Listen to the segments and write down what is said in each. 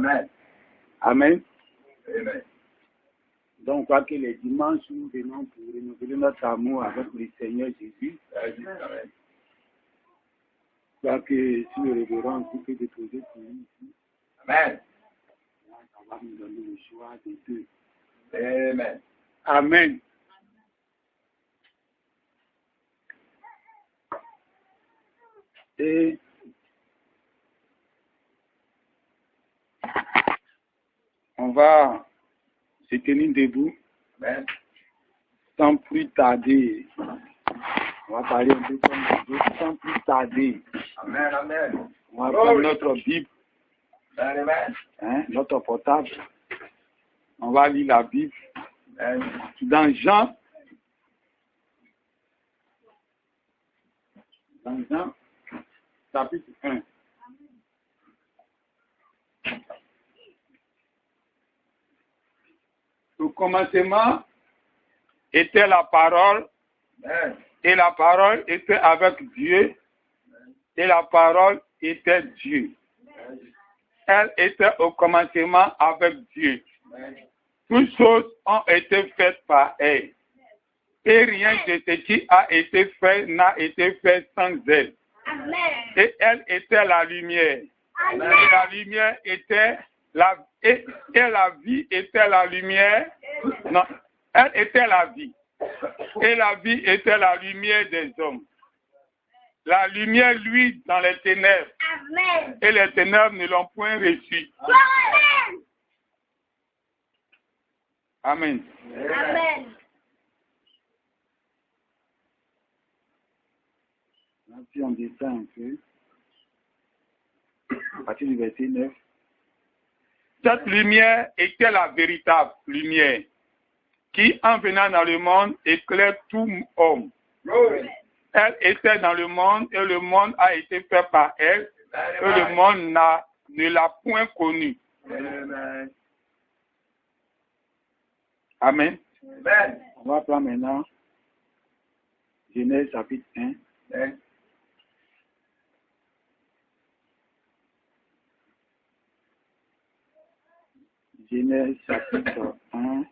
Amen. Amen. Amen. Donc, quoi que les dimanches, nous venons pour renouveler notre amour avec le Seigneur Jésus. Amen. Quoi que si le révérend aussi peut déposer pour nous ici, Amen. ça va nous donner le choix des deux. Amen. Amen. Et on va se tenir debout. Amen. Sans plus tarder. On va parler un peu comme les autres. Sans plus tarder. Amen. Amen. On va prendre notre Bible, Amen. notre portable. On va lire la Bible. Amen. Dans Jean, chapitre 1. Au commencement était la parole, Amen. et la parole était avec Dieu, et la parole était Dieu. Elle était au commencement avec Dieu. Amen. Toutes choses ont été faites par elle. Et rien de ce qui a été fait n'a été fait sans elle. Amen. Et elle était la lumière. Amen. Et la lumière était et la vie était la lumière. Non, elle était la vie. Et la vie était la lumière des hommes. La lumière luit dans les ténèbres. Amen. Et les ténèbres ne l'ont point reçue. Amen. Amen. Amen. Si on descend un peu, à partir du verset 9. Cette lumière était la véritable lumière qui, en venant dans le monde, éclaire tout homme. Glory. Elle était dans le monde et le monde a été fait par elle et le monde ne l'a point connue. Amen. Amen. Amen. On va prendre maintenant Genèse chapitre 1. Amen. Genèse chapitre 1.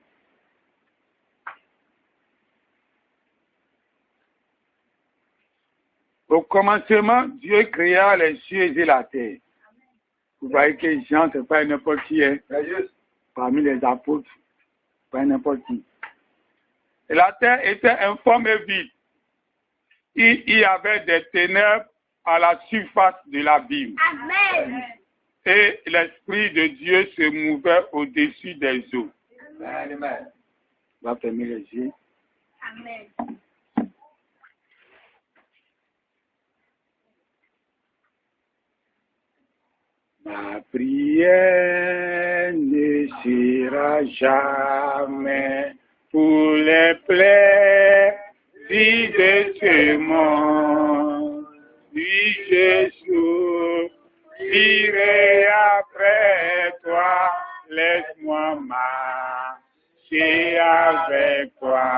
Au commencement, Dieu créa les cieux et la terre. Vous voyez que Jean, ce n'est pas n'importe qui, hein, C'est juste. parmi les apôtres, pas n'importe qui. Et la terre était informe et vide. Il y avait des ténèbres à la surface de l'abîme. Amen. Et l'Esprit de Dieu se mouvait au-dessus des eaux. Amen. On va fermer les yeux. Amen. Ma prière ne sera jamais pour les plaisirs de ce monde. Oui, Jésus, j'irai après toi, laisse-moi marcher avec toi.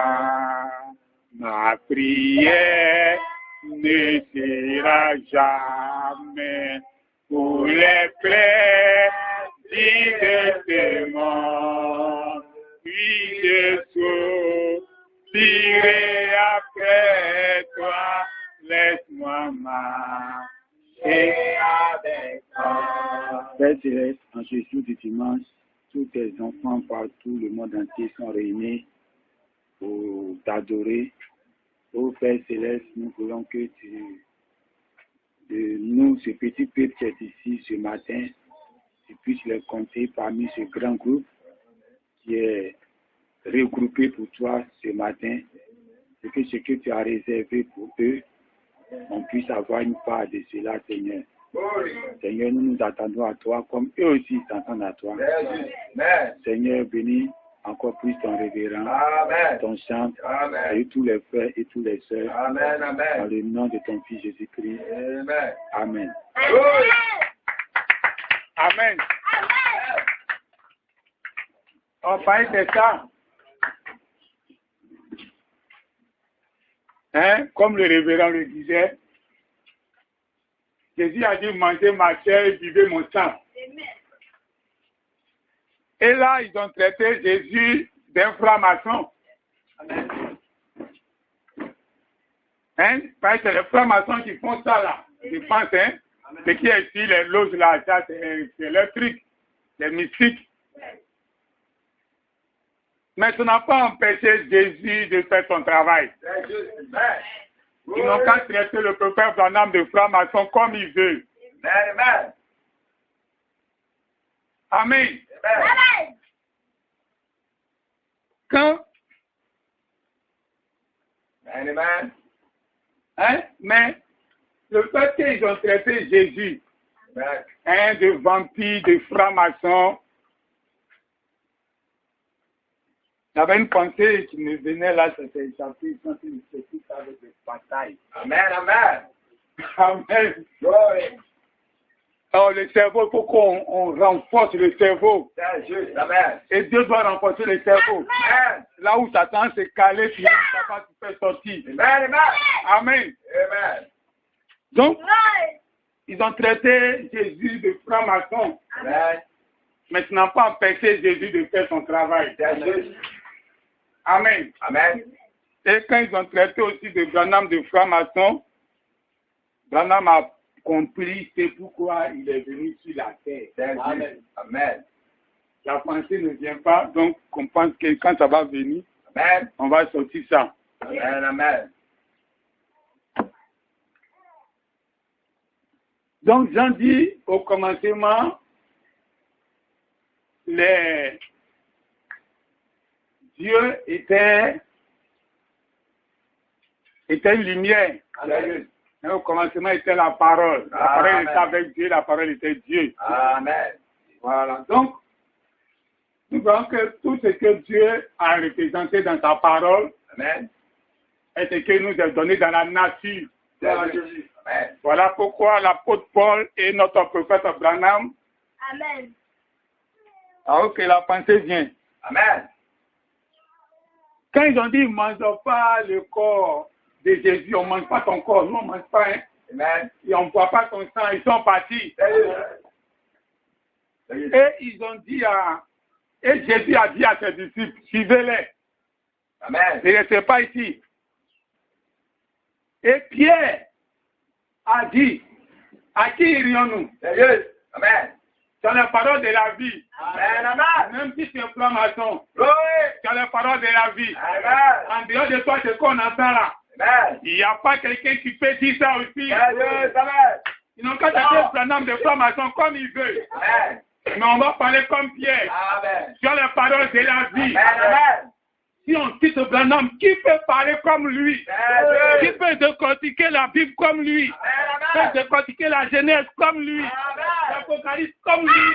Ma prière ne sera jamais pour les plaisirs de ce monde. Oui, Jésus, j'irai après toi, laisse-moi marcher avec toi. Père Céleste, en ce jour du dimanche, tous tes enfants partout le monde entier sont réunis pour t'adorer. Ô Père Céleste, nous voulons que nous, ce petit peuple qui est ici ce matin, tu puisses les compter parmi ce grand groupe qui est regroupé pour toi ce matin, et que ce que tu as réservé pour eux, on puisse avoir une part de cela, Seigneur. Glory. Seigneur, nous nous attendons à toi comme eux aussi s'attendent à toi. C'est juste. Amen. Seigneur, bénis encore plus ton révérend, Amen. ton chant, Amen. et tous les frères et tous les sœurs, Amen. dans Amen. le nom de ton Fils Jésus-Christ. Amen. Amen. Glory. Amen. On parle de ça. Hein? Comme le révérend le disait, Jésus a dit, mangez ma chair et buvez mon sang. Et là, ils ont traité Jésus d'un franc-maçon. Amen. Hein? Parce que c'est les francs-maçons qui font ça là. Je pense, hein? Ce qui est ici, les loges là, ça, c'est leur truc. Les mystiques. Mais ça n'a pas empêché Jésus de faire son travail. C'est juste. Amen. Ils n'ont qu'à traiter le prophète Branham de franc-maçon comme il veut. Amen. Amen. Amen. Amen. Amen. Quand, Amen. hein? Mais le fait qu'ils ont traité Jésus Amen. hein, de vampire, de franc-maçon, j'avais une pensée qui me venait là, c'était échappé quand il se fait avec des batailles. Amen. Amen. Amen. Glory. Alors le cerveau, il faut qu'on renforce le cerveau. C'est juste. Amen. Et Dieu doit renforcer le cerveau. Amen. Là où Satan s'est calé, puis Satan se fait sortir. Amen. Amen. Amen. Amen. Donc, Glory. ils ont traité Jésus de franc-maçon, Amen. mais ça n'a pas empêché Jésus de faire son travail. C'est juste. Amen. Amen. Et quand ils ont traité aussi de Branham de franc-maçon, Branham a compris c'est pourquoi il est venu sur la terre. C'est juste. Amen. La pensée ne vient pas, donc on pense que quand ça va venir, Amen. on va sortir ça. Amen. Amen. Donc Jean dit au commencement, Dieu était une lumière. C'est juste. Et au commencement était la parole. La parole Amen. était avec Dieu, la parole était Dieu. Amen. Voilà. Donc, nous voyons que tout ce que Dieu a représenté dans sa parole Amen. est ce que nous a donné dans la nature. C'est juste. Amen. Voilà pourquoi l'apôtre Paul et notre prophète Branham, Amen. alors que la pensée vient. Amen. Quand ils ont dit, ne mange pas le corps de Jésus, on ne mange pas ton corps, nous on ne mange pas, hein, Amen. et on ne boit pas ton sang, ils sont partis. C'est juste. C'est juste. Et ils ont dit et Jésus a dit à ses disciples, suivez-les, Amen. ne restez pas ici. Et Pierre a dit, à qui irions-nous? C'est juste. Amen. C'est la parole de la vie. Amen. Amen. Même si c'est un franc-maçon, Glory. c'est la parole de la vie. Amen. En dehors de toi, c'est qu'on entend là. Amen. Il n'y a pas quelqu'un qui peut dire ça aussi. C'est juste. Amen. Ils n'ont qu'à traiter Branham de franc-maçon comme ils veulent. Amen. Mais on va parler comme Pierre. Amen. Sur la parole de la vie. Amen. Amen. Si on quitte Branham, qui peut parler comme lui? C'est Qui juste. peut décortiquer la Bible comme lui? Amen. Peut décortiquer la Genèse comme lui? Amen. L'Apocalypse comme lui?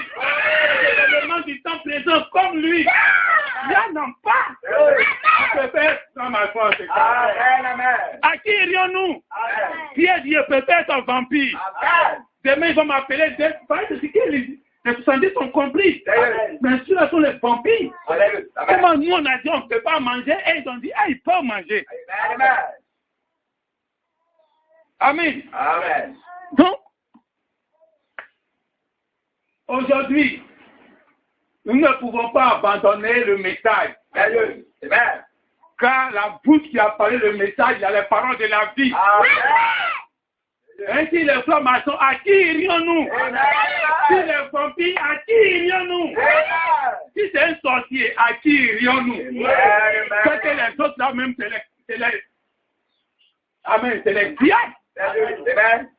Les éléments du temps présent comme lui? Il n'y en a pas. On peut faire franc-maçon, c'est ça. Amen. Amen. À qui irions-nous? Amen. Pierre dit, peut-être un vampire. Amen. Demain, ils vont m'appeler des vampires. C'est ce que les 70 ont compris. Amen. Mais ceux-là sont les vampires. Amen. Comment nous, on a dit, on ne peut pas manger, et ils ont dit, ils peuvent manger. Amen. Amen. Amen. Donc, aujourd'hui, nous ne pouvons pas abandonner le message. C'est juste. Amen. Car la bouche qui a parlé le message, il y a les paroles de la vie. Amen. Ainsi, les francs-maçons, à qui irions-nous? Si les vampires, à qui irions-nous? Si c'est un sorcier, à qui irions-nous? Parce que les autres là même, c'est les Amen, c'est les diables. Amen.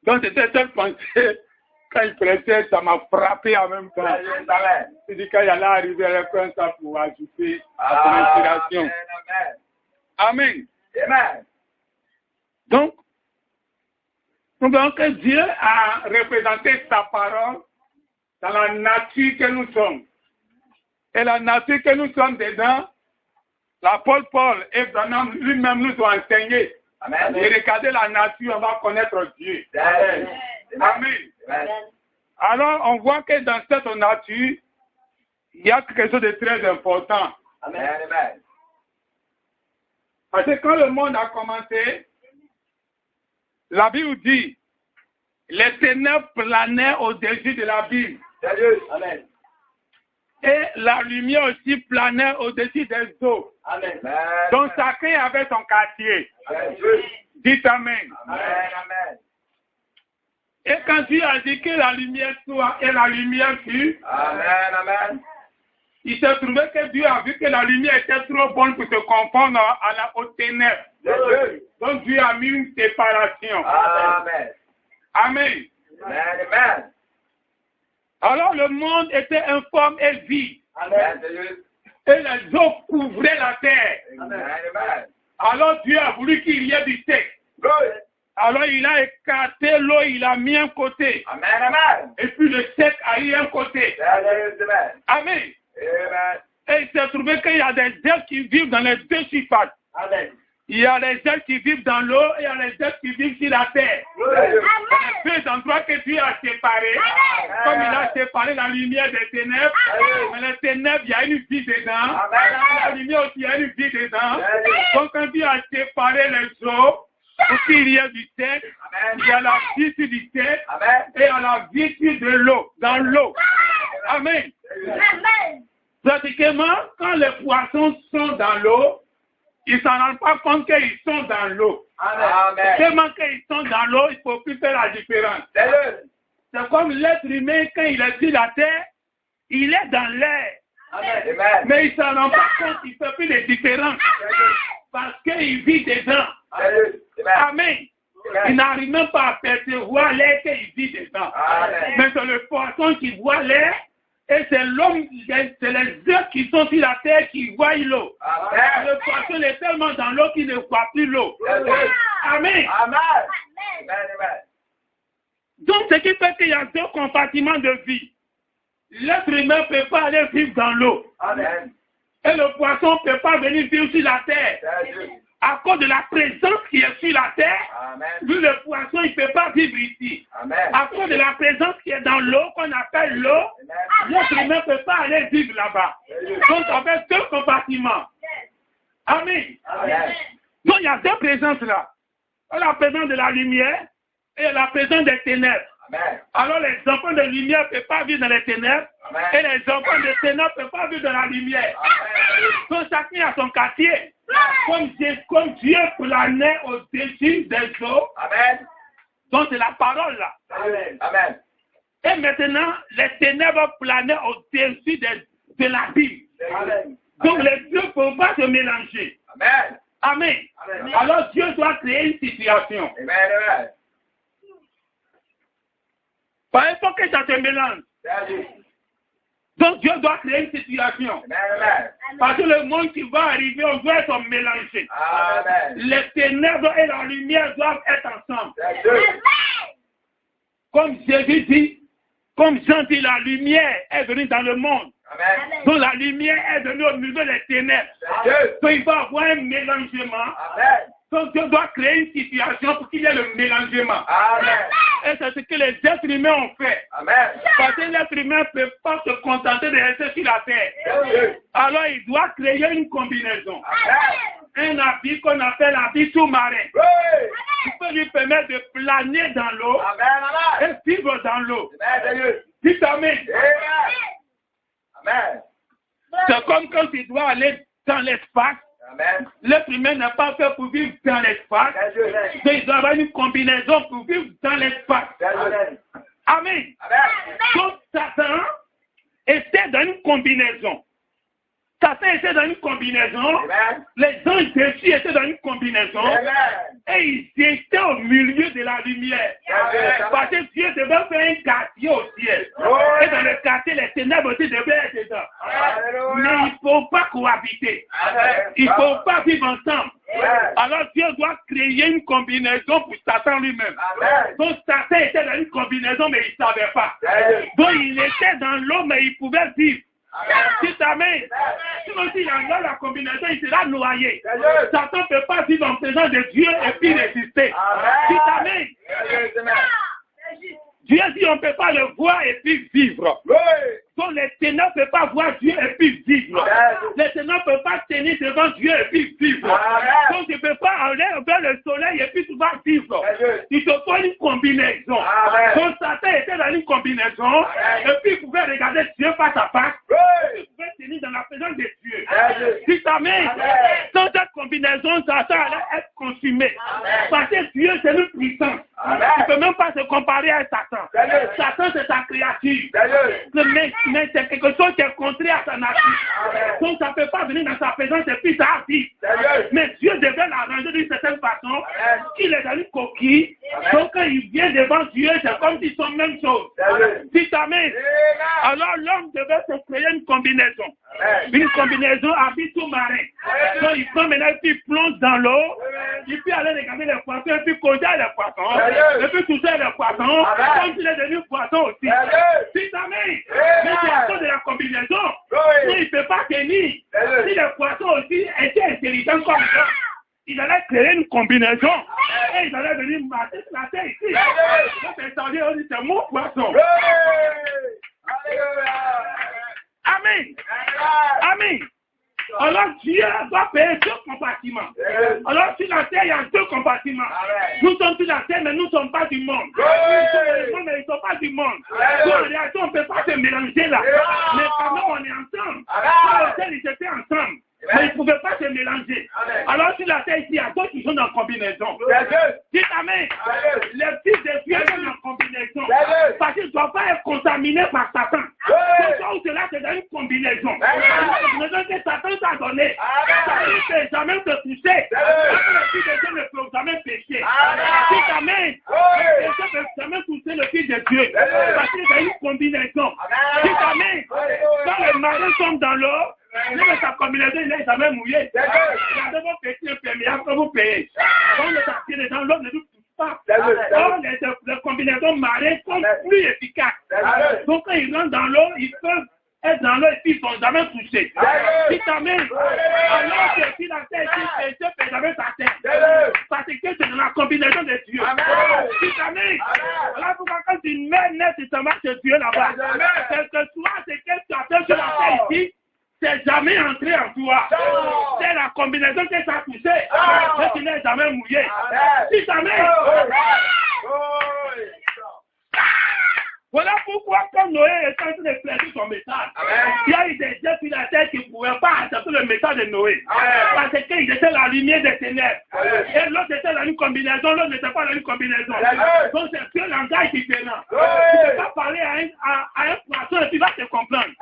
Donc c'était cette pensée, quand il prêtait, ça m'a frappé en même temps. Amen. Il dit quand il allait arriver, il prend ça pour ajouter à son inspiration. Amen. Amen. Donc, nous voyons que Dieu a représenté sa parole dans la nature que nous sommes. Et la nature que nous sommes dedans, l'apôtre Paul et Branham lui-même nous ont enseigné. Amen. Et regardez la nature, on va connaître Dieu. Amen. Amen. Amen. Alors, on voit que dans cette nature, il y a quelque chose de très important. Amen. Amen. Parce que quand le monde a commencé, la Bible dit, les ténèbres planaient au-dessus de la Bible. C'est juste. Amen. Et la lumière aussi planait au-dessus des eaux. Amen. Donc chacun avait son quartier. Dites Amen. Amen. Et quand Dieu a dit que la lumière soit et la lumière fut, Amen. Amen. il s'est trouvé que Dieu a vu que la lumière était trop bonne pour se confondre aux ténèbres. Donc Dieu a mis une séparation. Amen. Amen. Amen. Alors le monde était informe et vide. Amen. Et les eaux couvraient la terre. Amen. Alors Dieu a voulu qu'il y ait du texte. Alors il a écarté l'eau, il a mis un côté. Amen. Amen. Et puis le sec a eu un côté. Amen. Amen. Amen. Et il s'est trouvé qu'il y a des êtres qui vivent dans les deux surfaces. Amen. Il y a les êtres qui vivent dans l'eau et il y a les êtres qui vivent sur la terre. Les deux endroits que Dieu a séparés, comme il a séparé la lumière des ténèbres, mais les ténèbres, il y a une vie dedans. La lumière aussi, il y a une vie dedans. Donc quand Dieu a séparé les eaux, pour qu'il y ait du texte, il y a la vie sur du texte et il y a la vie sur de l'eau, dans l'eau. Amen. Pratiquement, quand les poissons sont dans l'eau, ils ne s'en rendent pas compte qu'ils sont dans l'eau. Tellement qu'ils sont dans l'eau, il ne faut plus faire la différence. C'est comme l'être humain, quand il est sur la terre, il est dans l'air. Mais il ne s'en rend pas compte, il ne fait plus de différence. Parce qu'il vit dedans. Amen. Il n'arrive même pas à percevoir l'air qu'il vit dedans. Mais c'est le poisson qui voit l'air. Et c'est l'homme, c'est les œufs qui sont sur la terre qui voient l'eau. Le poisson est tellement dans l'eau qu'il ne voit plus l'eau. Amen. Donc, ce qui fait qu'il y a deux compartiments de vie. L'être humain ne peut pas aller vivre dans l'eau. Et le poisson ne peut pas venir vivre sur la terre. À cause de la présence qui est sur la terre, vu le poisson, il ne peut pas vivre ici. À cause de la présence qui est dans l'eau, qu'on appelle l'eau, l'être humain ne peut pas aller vivre là-bas. Donc, on fait deux compartiments. Amen. Donc, il y a deux présences là. La présence de la lumière et la présence des ténèbres. Alors, les enfants de lumière ne peuvent pas vivre dans les ténèbres et les enfants de ténèbres ne peuvent pas vivre dans la lumière. Donc, chacun a son quartier. Comme Dieu planait au-dessus des eaux. Donc, c'est la parole là. Et maintenant, les ténèbres planaient au-dessus de la Bible. Donc, les deux ne peuvent pas se mélanger. Amen. Alors, Dieu doit créer une situation. Il faut que ça se mélange. Donc Dieu doit créer une situation. Parce que le monde qui va arriver, on doit être mélangé. Les ténèbres et la lumière doivent être ensemble. Comme Jésus dit, comme Jean dit, la lumière est venue dans le monde. Donc la lumière est venue au milieu des ténèbres. Donc il va y avoir un mélangement. Donc Dieu doit créer une situation pour qu'il y ait le mélangement. Et c'est ce que les êtres humains ont fait. Parce que l'être humain ne peut pas se contenter de rester sur la terre. Alors il doit créer une combinaison. Un habit qu'on appelle habit sous-marin. Il peut lui permettre de planer dans l'eau et vivre dans l'eau. Dites Amen. C'est comme quand il doit aller dans l'espace. L'être humain n'est pas fait pour vivre dans l'espace. Mais il doit avoir une combinaison pour vivre dans l'espace. Amen. Donc Satan était dans une combinaison. Satan était dans une combinaison. Les anges dessus étaient dans une combinaison. Et ils étaient au milieu de la lumière. Parce que Dieu devait faire un quartier au ciel. Et dans le quartier, les ténèbres aussi devaient être dedans. Mais il ne faut pas cohabiter. Il ne faut pas vivre ensemble. Alors Dieu doit créer une combinaison pour Satan lui-même. Donc Satan était dans une combinaison, mais il ne savait pas. Donc il était dans l'eau, mais il pouvait vivre. Dites Amen. Sinon, s'il enlève la combinaison, il sera noyé. Satan ne peut pas vivre en présence de Dieu et puis résister. Dites Amen. Dieu dit on ne peut pas le voir et puis vivre. Donc les ténèbres ne peuvent pas voir Dieu et puis vivre. Les ténèbres ne peuvent pas tenir devant Dieu et puis vivre. Donc tu ne peux pas aller vers le soleil et puis tu vas vivre. Il te faut une combinaison. Donc Satan était dans une combinaison et puis il pouvait regarder Dieu face à face Amen. Sans cette combinaison, Satan allait être consumé. Parce que Dieu, c'est une puissance. Il ne peut même pas se comparer à Satan. Satan, c'est sa créature. Mais c'est quelque chose qui est contraire à sa nature. Donc, ça ne peut pas venir dans sa présence et puis ça a dit. Mais Dieu devait l'arranger d'une certaine façon. Il est dans une coquille. Donc, quand il vient devant Dieu, c'est comme s'ils sont même chose. Dites Amen. Alors, l'homme devait se créer une combinaison. Une combinaison habit sous-marin. Donc, il prend maintenant, puis il plonge dans l'eau. Il peut aller regarder les poissons, et puis causer les poissons. Et puis toucher les poissons. Comme s'il est devenu poisson aussi. Dites Amen. Mais c'est à cause de la combinaison. Il ne peut pas tenir. Si les poissons aussi étaient intelligents comme ça, ils allaient créer une combinaison. Et ils allaient venir marcher sur la terre ici. Donc, c'est mon poisson. Amen. Amen. Alors Dieu doit payer 2 compartiments. Alors sur la terre, il y a 2 compartiments. Nous sommes sur la terre, mais nous ne sommes pas du monde. Nous sommes du monde, mais ils ne sont pas du monde. Donc en réalité, on ne peut pas se mélanger là. Mais quand même, on est ensemble. Sur le ciel, ils étaient ensemble. Mais ils ne pouvaient pas se mélanger. Alors sur la terre, ici, il y a d'autres qui sont en combinaison. Dites Amen. Les fils de Dieu sont en combinaison. Parce qu'ils ne doivent pas être contaminés par Satan. C'est là, c'est dans une combinaison. La combinaison que Satan t'a donnée. Ça ne peut jamais te toucher. Le fils de Dieu ne peut jamais pécher. Dites Amen. Le péché ne peut jamais toucher le fils de Dieu. Parce qu'il y a une combinaison. Dites Amen. Quand les marins sont dans l'eau, mais sa combinaison, il n'est jamais mouillé. Regardez vos petits imperméables que vous payez. Quand le papier est dans l'eau, ne nous touche pas. Or, les combinaisons marines sont plus efficaces. Donc, quand ils rentrent dans l'eau, ils peuvent être dans l'eau et puis ils ne sont jamais touchés. Dites Amen. Alors que si la terre est péché, peut jamais sa terre. Parce que c'est dans la combinaison de Dieu. Dites Amen. Alors, pourquoi quand tu mets net, tu te marches de Dieu là-bas. Quel que soit ce que tu as fait sur la terre ici, c'est jamais entré en toi. C'est la combinaison que ça a touché. Mais tu n'es jamais mouillé. Si Amen. Voilà pourquoi quand Noé est en train de placer son message, il y a eu des gens sur la terre qui ne pouvaient pas accepter le message de Noé. Parce qu'ils étaient la lumière des ténèbres. Et l'autre était dans une combinaison, l'autre n'était pas dans une combinaison. Donc c'est deux langages différents. Tu ne peux pas parler à un poisson et tu vas te comprendre.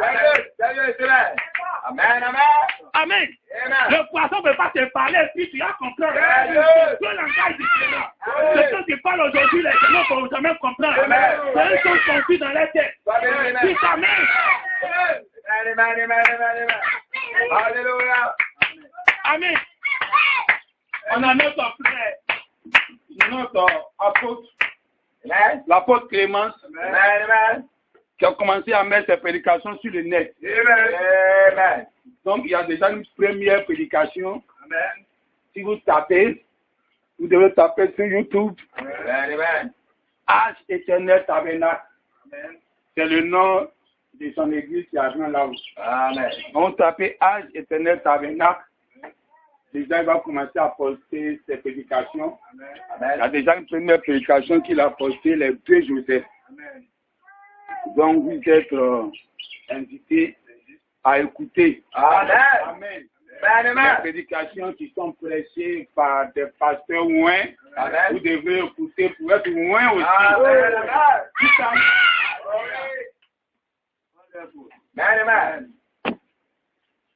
Amen, amen. Amen. Le poisson ne peut pas te parler et puis tu vas comprendre. C'est deux langages différents. C'est ceux qui parlent aujourd'hui, les gens ne peuvent jamais comprendre. C'est eux qui sont confus dans la tête. Dis Amen. Alléluia. Amen. On a notre frère, notre apôtre, l'apôtre Clémence, qui a commencé à mettre ses prédications sur le net. Amen. Donc, il y a déjà une première prédication. Amen. Si vous tapez, vous devez taper sur YouTube. Amen. Âge éternel tabernacle. C'est le nom de son église qui a joint là-haut. Amen. On tapez Âge éternel tabernacle. Déjà, il va commencer à poster ses prédications. Amen. Il y a déjà une première prédication qu'il a postée les 2 Joseph. Amen. Donc, vous êtes invités à écouter. Amen. Amen. Amen. Les prédications qui sont prêchées par des pasteurs ouins, vous devez écouter pour être ouins aussi. Amen. Amen.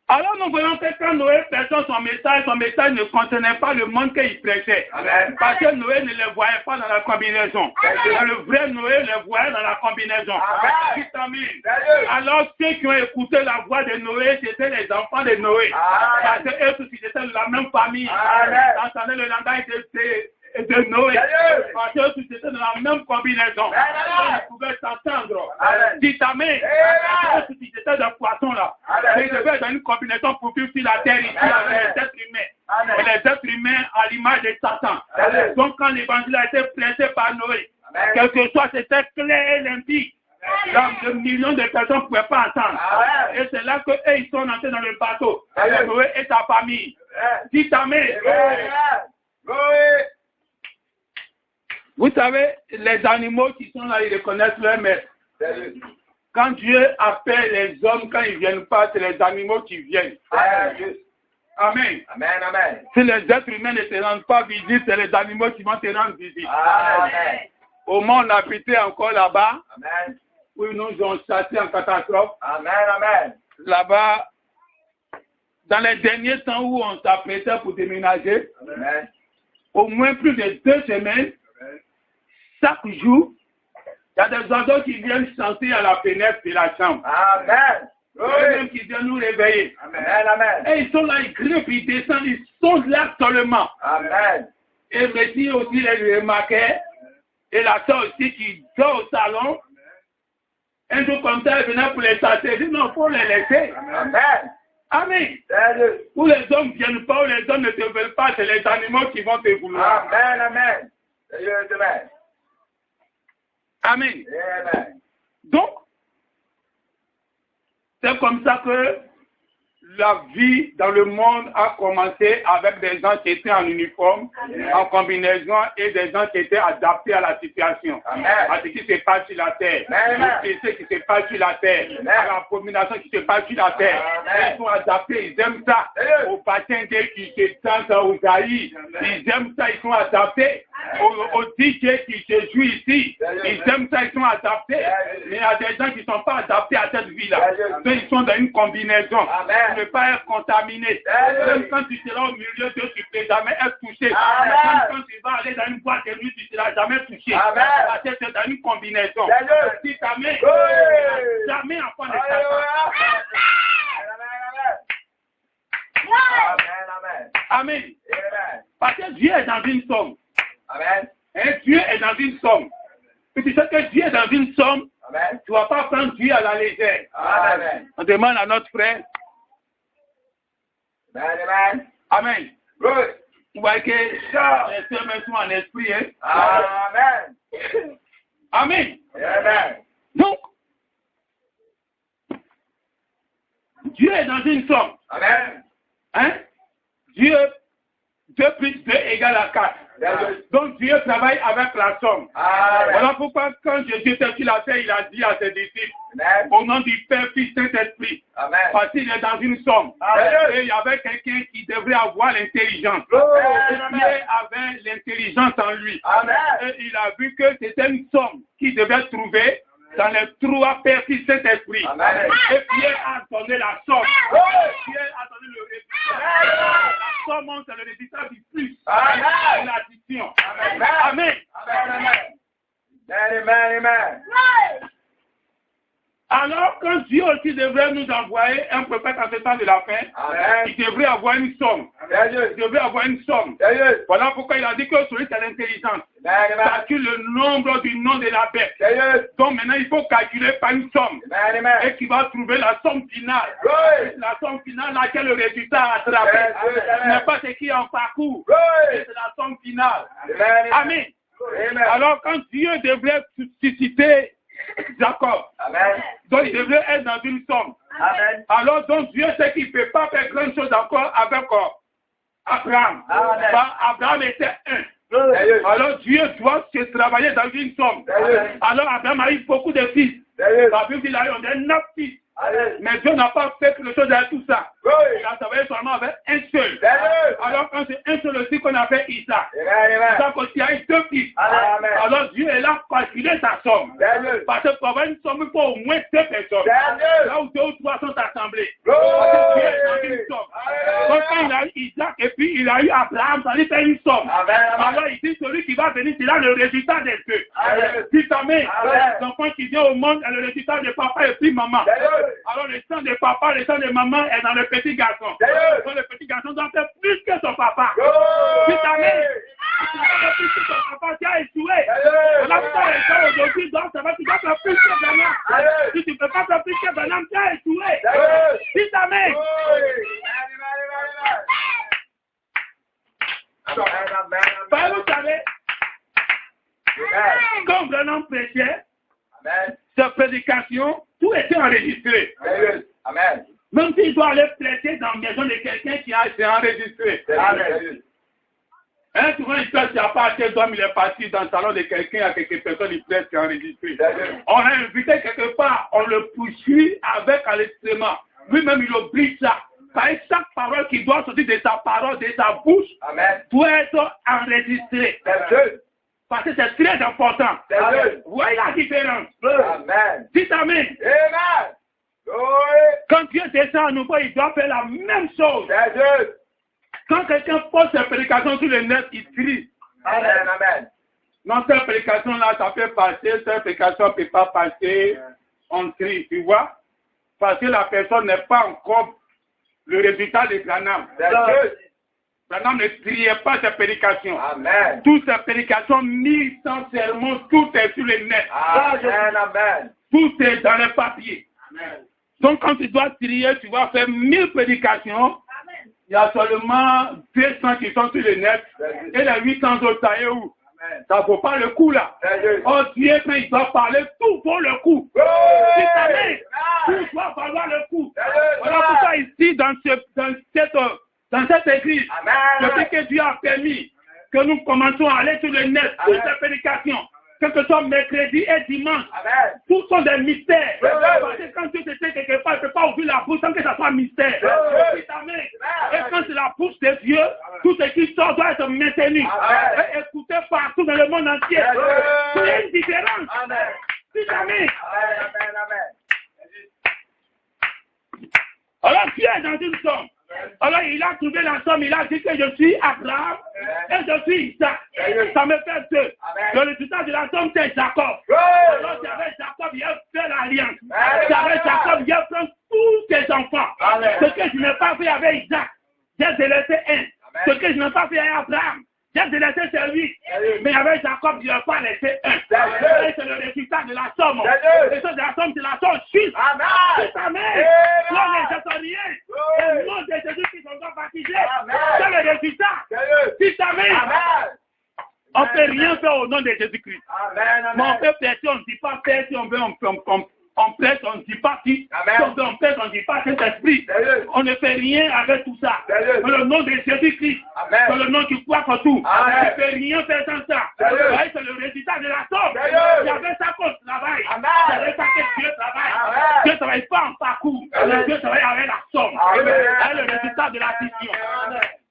Alors nous voyons que quand Noé prêchait son message ne contenait pas le monde qu'il prêchait. Amen. Parce que Noé ne les voyait pas dans la combinaison. Le vrai Noé les voyait dans la combinaison. Amen. Alors ceux qui ont écouté la voix de Noé, c'était les enfants de Noé. Parce qu'eux tous ils étaient de la même famille. Ils entendaient le langage de Noé. Parce qu'eux tous étaient dans la même combinaison. Ils pouvaient s'entendre. Dites Amen. Eux tous ils étaient des poissons là. Ils devaient être dans une combinaison pour vivre sur la terre ici avec les êtres humains. Et les êtres humains à l'image de Satan. Donc quand l'évangile a été prêché par Noé, quel que soit, c'était clair et limpide. Donc, de millions de personnes ne pouvaient pas entendre. Et c'est là qu'eux, ils sont entrés dans le bateau. Noé et sa famille. Dites Amen. Vous savez, les animaux qui sont là, ils reconnaissent leur maître. Quand Dieu appelle les hommes, quand ils ne viennent pas, c'est les animaux qui viennent. Amen. Amen, amen. Si les êtres humains ne te rendent pas visite, c'est les animaux qui vont te rendre visite. Amen. Au monde, on habitait encore là-bas, Amen. où ils nous ont chassés en catastrophe. Amen, amen. Là-bas, dans les derniers temps où on s'apprêtait pour déménager, Amen. au moins plus de 2 semaines, chaque jour, il y a des oiseaux qui viennent chanter à la fenêtre de la chambre. Amen. Eux-mêmes qui viennent nous réveiller. Amen, amen. Et ils sont là, ils grimpent, ils descendent, ils sont là seulement. Amen. Et Messie aussi les remarquait. Et la soeur aussi qui dort au salon. Un jour comme ça, elle venait pour les chasser. Elle dit non, il faut les laisser. Amen. Amen. Salut. Où les hommes ne viennent pas, où les hommes ne te veulent pas, c'est les animaux qui vont te vouloir. Amen, amen. Sérieusement. Amen. Amen. Donc, c'est comme ça que la vie dans le monde a commencé avec des gens qui étaient en uniforme, en combinaison et des gens qui étaient adaptés à la situation. Amen. À ce qui se passe sur la terre, Amen. au péché qui se passe sur la terre, Amen. à l'abomination qui se passe sur la terre. Amen. Ils sont adaptés, ils aiment ça. Amen. Aux patins qui se dansent aux haïs, ils aiment ça, ils sont adaptés. Aux DJ qui se jouent ici, ils aiment ça, ils sont adaptés. Mais il y a des gens qui ne sont pas adaptés à cette vie-là. Ils sont dans une combinaison. Amen. Pour ne pas être contaminé. Amen. Même quand tu seras au milieu d'eux, tu ne peux jamais être touché. Amen. Même quand tu vas aller dans une boîte de nuit, tu ne seras jamais touché. Amen. Parce que c'est dans une combinaison. Amen. Si ta main, Oui. jamais enfant de Alléluia. Satan. Amen, amen. Amen. Amen. Parce que Dieu est dans une somme. Amen. Et Dieu est dans une somme. Et tu sais que Dieu est dans une somme, Amen. tu ne vas pas prendre Dieu à la légère. Amen. On demande à notre frère. Amen, amen. Amen. Good. Vous voyez que les soeurs même sont en esprit. Hein? Amen. Amen. Amen. Donc, Dieu est dans une somme. Amen. Hein? Dieu, 2 plus 2 égale à 4. Donc Dieu travaille avec la somme. Amen. Voilà pourquoi quand Jésus était sur la terre, il a dit à ses disciples, Amen. au nom du Père, Fils, Saint-Esprit, Amen. parce qu'il est dans une somme. Amen. Et il y avait quelqu'un qui devrait avoir l'intelligence. Et Amen. Dieu avait l'intelligence en lui. Amen. Et il a vu que c'était une somme qu'il devait trouver dans les 3 Pères, Fils, Saint-Esprit. Amen. Et Pierre a donné la somme. Pierre a donné le résultat. La somme, c'est le résultat du plus. Amen. C'est l'addition. Amen. Amen. Amen. Amen. Amen. Amen. Alors, quand Dieu aussi devrait nous envoyer un prophète en ce temps de la fin, Amen. il devrait avoir une somme. Il devrait avoir une somme. Sérieux. Voilà pourquoi il a dit que celui qui a l'intelligence Amen. calcule le nombre du nom de la bête. Sérieux. Donc maintenant, il faut calculer par une somme. Amen. Et qui va trouver la somme finale. Oui. La somme finale, laquelle le résultat a attrapé. Ce n'est pas ce qui est en parcours. Oui. C'est la somme finale. Amen. Amen. Amen. Alors, quand Dieu devrait susciter Jacob, Amen. donc il devrait être dans une somme. Amen. Alors, donc Dieu sait qu'il ne peut pas faire grand chose encore avec Abraham. Amen. Abraham était un. Sérieux. Alors, Dieu doit se travailler dans une somme. Sérieux. Alors, Abraham a eu beaucoup de fils. Sérieux. La Bible dit qu'il a eu 9 fils. Allez. Mais Dieu n'a pas fait quelque chose avec tout ça. Oui. Il a travaillé seulement avec un seul. Sérieux. Alors, quand c'est un seul aussi qu'on a fait Isaac. Amen. Isaac aussi a eu 2 fils. Amen. Alors, Dieu est là pour calculer sa somme. Sérieux. Parce que pour avoir une somme, il faut au moins 2 personnes. Sérieux. Là où 2 ou 3 sont assemblés. Oui. Parce que Dieu est dans une somme. Donc, quand il a eu Isaac et puis il a eu Abraham, ça lui fait une somme. Amen. Alors, il dit celui qui va venir, c'est là le résultat des deux. Amen. Si ta mère, Amen. l'enfant qui vient au monde est le résultat de papa et puis maman. Sérieux. Alors, le sang de papa, le sang de maman est dans le petit garçon. Sérieux. Donc, le petit garçon doit faire plus que son papa. Oui. Si ta mère, si tu vas faire plus que son papa, tu as échoué. Sérieux. Voilà pourquoi les gens aujourd'hui, donc ça va, tu dois faire plus que Branham. Sérieux. Si tu ne peux pas faire plus que Branham, tu as échoué. Sérieux. Si ta mère, pas vous savez, quand Branham prêchait, sa prédication, tout était enregistré. Amen. Même s'il doit aller prêcher dans la maison de quelqu'un qui a été enregistré. Souvent, il ne a pas acheté d'homme, il est parti dans le salon de quelqu'un, à quelques personnes, il prêche, c'est enregistré. On l'a invité quelque part, on le poursuit avec enregistrement. Lui-même, il oublie ça. chaque parole qui doit sortir de ta parole, de ta bouche, Amen. doit être enregistrée. C'est Dieu. Parce que c'est très important. C'est Dieu. Vous voyez la différence. Amen. Dites Amen. Amen. Glory. Quand Dieu descend à nouveau, il doit faire la même chose. C'est Dieu. Quand quelqu'un pose ses prédications sur le net, il crie. Amen. Amen. Non, cette prédication-là, ça peut passer, cette prédication ne peut pas passer, on crie, tu vois? Parce que la personne n'est pas encore le résultat de Branham. C'est Dieu. Branham ne criait pas ses prédications. Amen. Toutes ces prédications mises sans sermon, tout est sur le net. Amen. Amen. Tout est dans les papiers. Amen. Donc quand tu dois trier, tu vas faire 1000 prédications. Il y a seulement 200 qui sont sur le net. Et les 800 autres, ça est où? Ça ne vaut pas le coup là. Oh Dieu, quand il doit parler, tout vaut le coup. Amen. Tout doit valoir le coup. Voilà pourquoi ici, dans cette église, depuis que Dieu a permis que nous commençons à aller sur le net, toutes ces prédications, que ce soit mercredi et dimanche, tous sont des mystères. Parce que quand Dieu te dit quelque part, il ne peut pas ouvrir la bouche sans que ça soit mystère. Amen. Et quand c'est la bouche de Dieu, tout ce qui sort doit être maintenu. Et écouté partout dans le monde entier. Il y a une différence. Amen. Alors Dieu est dans une somme. Alors il a trouvé la somme, il a dit que je suis Abraham et je suis Isaac. Ça me fait deux. Le résultat de la somme, c'est Jacob. Alors j'avais Jacob, il a fait l'alliance. J'avais Jacob, il a pris tous ses enfants. Ce que je n'ai pas fait avec Isaac, j'ai délaissé un. Ce que je n'ai pas fait avec Abraham, j'ai délaissé celui. Mais avec Jacob, je n'ai pas laissé un. C'est le résultat de la somme. Le résultat de la somme, c'est la somme suisse. Amen. Toi, les Éthoniens, au nom de Jésus qui sont baptisés, c'est le résultat. Dis Amen. On ne peut rien faire au nom de Jésus-Christ. Mais on peut faire si on ne dit pas faire, si on veut, on presse, on ne dit pas si. Si on veut, on presse, on ne dit pas cet esprit. On ne fait rien avec tout ça. Dans le nom de Jésus-Christ, dans le nom qui croit pour tout, on ne peut rien faire sans ça. C'est le résultat de la somme. Il y avait ça qu'on travaille. C'est ça que Dieu travaille. Dieu ne travaille pas en parcours. Dieu travaille avec la somme. C'est le résultat de la vision.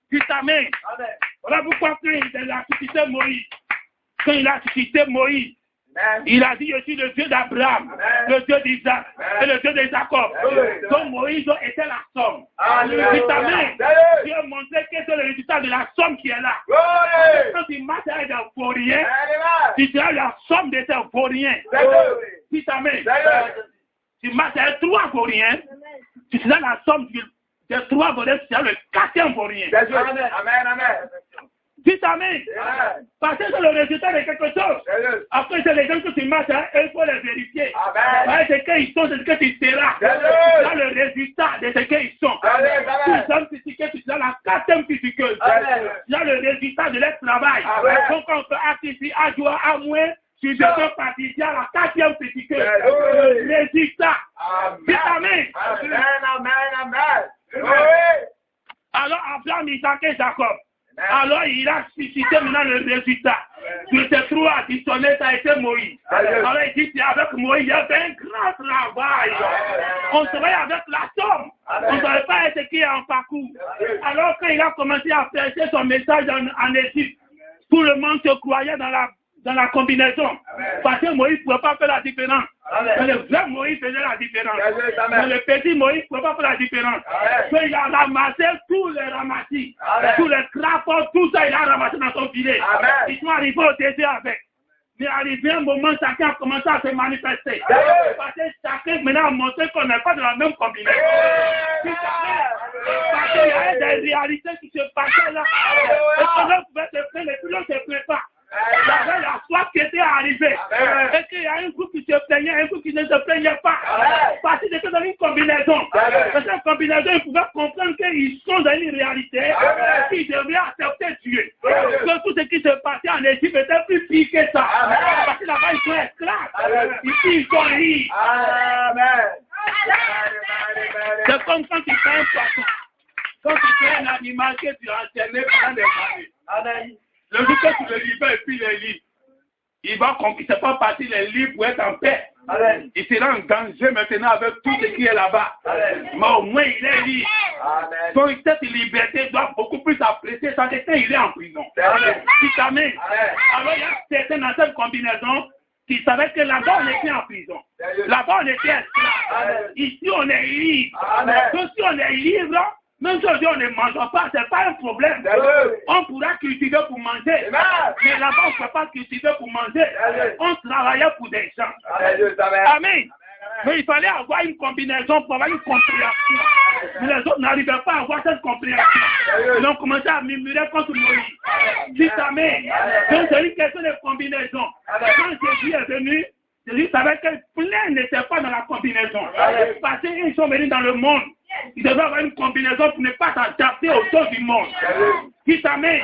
Dites Amen. Voilà pourquoi quand il a suscité Moïse, il a dit, je suis le Dieu d'Abraham, le Dieu d'Isaac et le Dieu de Jacob. Donc Moïse était la somme. Dites Amen. Dieu a montré que c'est le résultat de la somme qui est là. Quand tu marches avec des vauriens, tu seras la somme de tes vauriens. Dites Amen. Tu marches avec 3 vauriens, tu seras la somme des 3 vauriens, tu seras le 4e vaurien. Amen. Dites Amen. Parce que c'est le résultat de quelque chose. Après, c'est les gens que tu marches, il faut les vérifier. C'est qu'ils sont, c'est ce que tu seras. C'est le résultat de ce qu'ils sont. Tous hommes physiques, tu seras la 4e physique. C'est le résultat de leur travail. Donc, on peut activer à joie, à moins, tu devrais participer à la 4e physique. Résultat. Dites Amen. Alors, Abraham, Isaac et Jacob. Alors il a suscité maintenant le résultat. De ces 3 additionnés, ça a été Moïse. Alors il dit avec Moïse, il y avait un grand travail. On travaille avec la somme. On ne savait pas ce qui est en parcours. Alors quand il a commencé à prêcher son message en Égypte, tout le monde se croyait dans la combinaison. Parce que Moïse ne pouvait pas faire la différence. Mais le vrai Moïse faisait la différence. Mais le petit Moïse ne pouvait pas faire la différence. Il a ramassé tous les ramassis, tous les crapauds, tout ça, il a ramassé dans son filet. Ils sont arrivés au désert avec. Mais arrivé un moment, chacun a commencé à se manifester. Parce que chacun maintenant a montré qu'on n'est pas dans la même combinaison. Parce qu'il y a des réalités qui se passaient là. Et quand on pouvait se faire, les plus on ne se fait pas. Il y avait la soif qui était arrivée. Et qu'il y a un groupe qui se plaignait, un groupe qui ne se plaignait pas. Parce qu'ils étaient dans une combinaison. Dans cette combinaison, ils pouvaient comprendre qu'ils sont dans une réalité. Qu'ils devaient accepter Dieu. Que tout ce qui se passait en Égypte était plus pire que ça. Parce que là-bas, ils sont esclaves. Ici, ils sont riches. C'est comme quand tu fais un poisson. Quand tu fais un animal que tu as enchaîné pendant des années. Le jour que tu le libères et puis les livres, il ne sait pas partir les livres pour être en paix. Il sera en danger maintenant avec tout ce qui est là-bas. Mais au moins il est libre. Amen. Donc cette liberté doit beaucoup plus apprécier ça que quand il est en prison. Si amen. Alors il y a certains dans cette combinaison qui savaient que là-bas on était en prison. Là-bas on était esclave. Ici on est libre. Donc si on est libre, même si aujourd'hui on ne mange pas, ce n'est pas un problème. On pourra cultiver pour manger. Mais là-bas on ne peut pas cultiver pour manger. On travaillait pour des gens. Amen. Mais il fallait avoir une combinaison pour avoir une compréhension. Mais les autres n'arrivaient pas à avoir cette compréhension. Ils ont commencé à murmurer contre Moïse. Dis amen. Donc c'est une question de combinaison. Quand Jésus est venu, Jésus savait que plein n'étaient pas dans la combinaison. Parce qu'ils sont venus dans le monde. Ils devaient avoir une combinaison pour ne pas s'adapter aux choses du monde. Dis amen.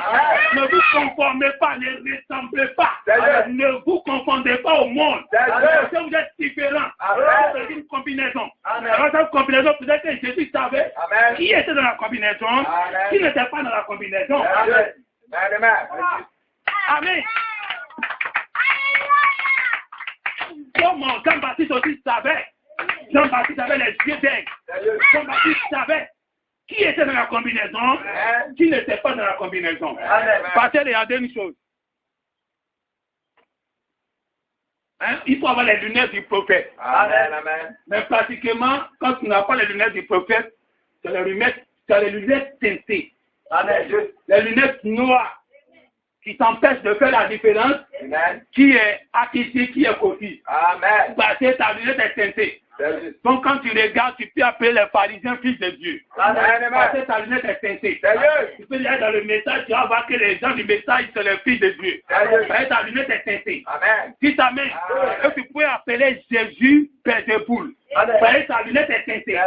Ne vous conformez pas, ne ressemblez pas. Ne vous confondez pas au monde. Parce que vous êtes différents. C'est une combinaison. Alors cette combinaison, peut-être que Jésus savait qui était dans la combinaison, qui n'était pas dans la combinaison. Amen. Comment Jean-Baptiste aussi savait. Jean-Baptiste avait les yeux d'aigle. Jean-Baptiste savait qui était dans la combinaison, qui n'était pas dans la combinaison. Parce que regardez une chose. Il faut avoir les lunettes du prophète. Mais pratiquement, quand tu n'as pas les lunettes du prophète, tu as les lunettes teintées. Les lunettes noires qui t'empêchent de faire la différence, qui est acquis, qui est coquille. Parce que ta lunette est teintée. Donc quand tu regardes, tu peux appeler les pharisiens fils de Dieu. Parce que ta lunette est teintée. Tu peux aller dans le message, tu vas voir que les gens du message, c'est les fils de Dieu. Parce que ta lunette est teintée. Si ta main, tu peux appeler Jésus Père de boule. Parce que ta lunette est teintée.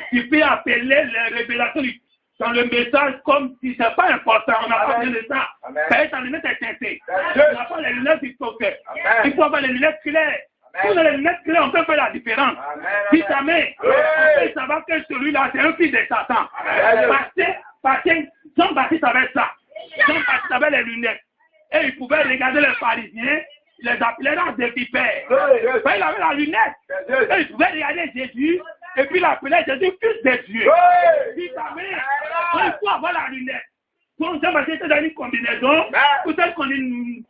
Tu peux appeler les révélations dans le message comme si ce n'est pas important. On n'a pas besoin de ça. Parce que ta lunette est teintée. Tu n'as pas les lunettes du prophète. Il faut avoir les lunettes claires. Pour les lunettes claires, on peut faire la différence. Si ta main, on peut savoir que celui-là, c'est un fils de Satan. Parce que Jean-Baptiste avait ça. Jean-Baptiste avait les lunettes. Et il pouvait regarder les pharisiens, il les appelait là des vipères. Il avait la lunette. Et il pouvait regarder Jésus, et puis il appelait Jésus fils de Dieu. Si ta main, il faut avoir la lunette. Donc Jean-Baptiste était dans une combinaison, peut-être qu'on dit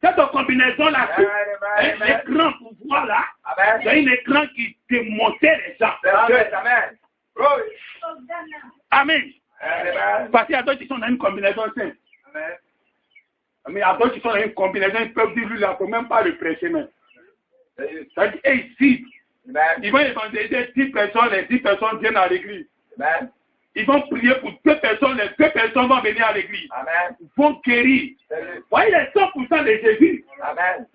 cette combinaison-là, l'écran pour voir là, c'est un écran qui démontait les gens. Amen. Parce qu'il y a d'autres qui sont dans une combinaison simple. Mais il y a d'autres qui sont dans une combinaison, ils peuvent dire, lui, là, il ne faut même pas le prêcher même. C'est-à-dire, ici, ils vont évangéliser 10 personnes, les 10 personnes viennent à l'église. Ils vont prier pour 2 personnes, les 2 personnes vont venir à l'église. Ils vont guérir. Vous voyez les 100% de Jésus.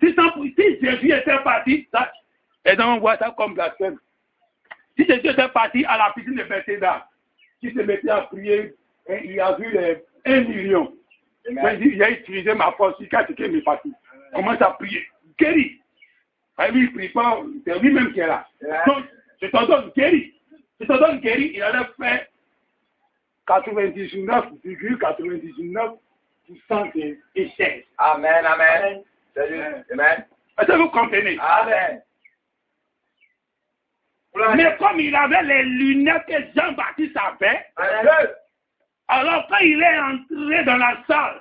Si Jésus était parti, ça, et donc on voit ça comme blasphème. Si Jésus était parti à la piscine de Bethesda, qui se mettait à prier, et il a vu les 1 million. Il a utilisé ma force, il a attaqué mes parties. Il commence à prier. Guéri. Lui, il ne prie pas, c'est lui-même qui est là. Donc, je t'en donne guéri. Je t'en donne guéri, il allait faire 99,99% des échecs. Amen. Amen. Est-ce que vous comprenez? Amen. Mais comme il avait les lunettes que Jean-Baptiste avait, alors quand il est entré dans la salle,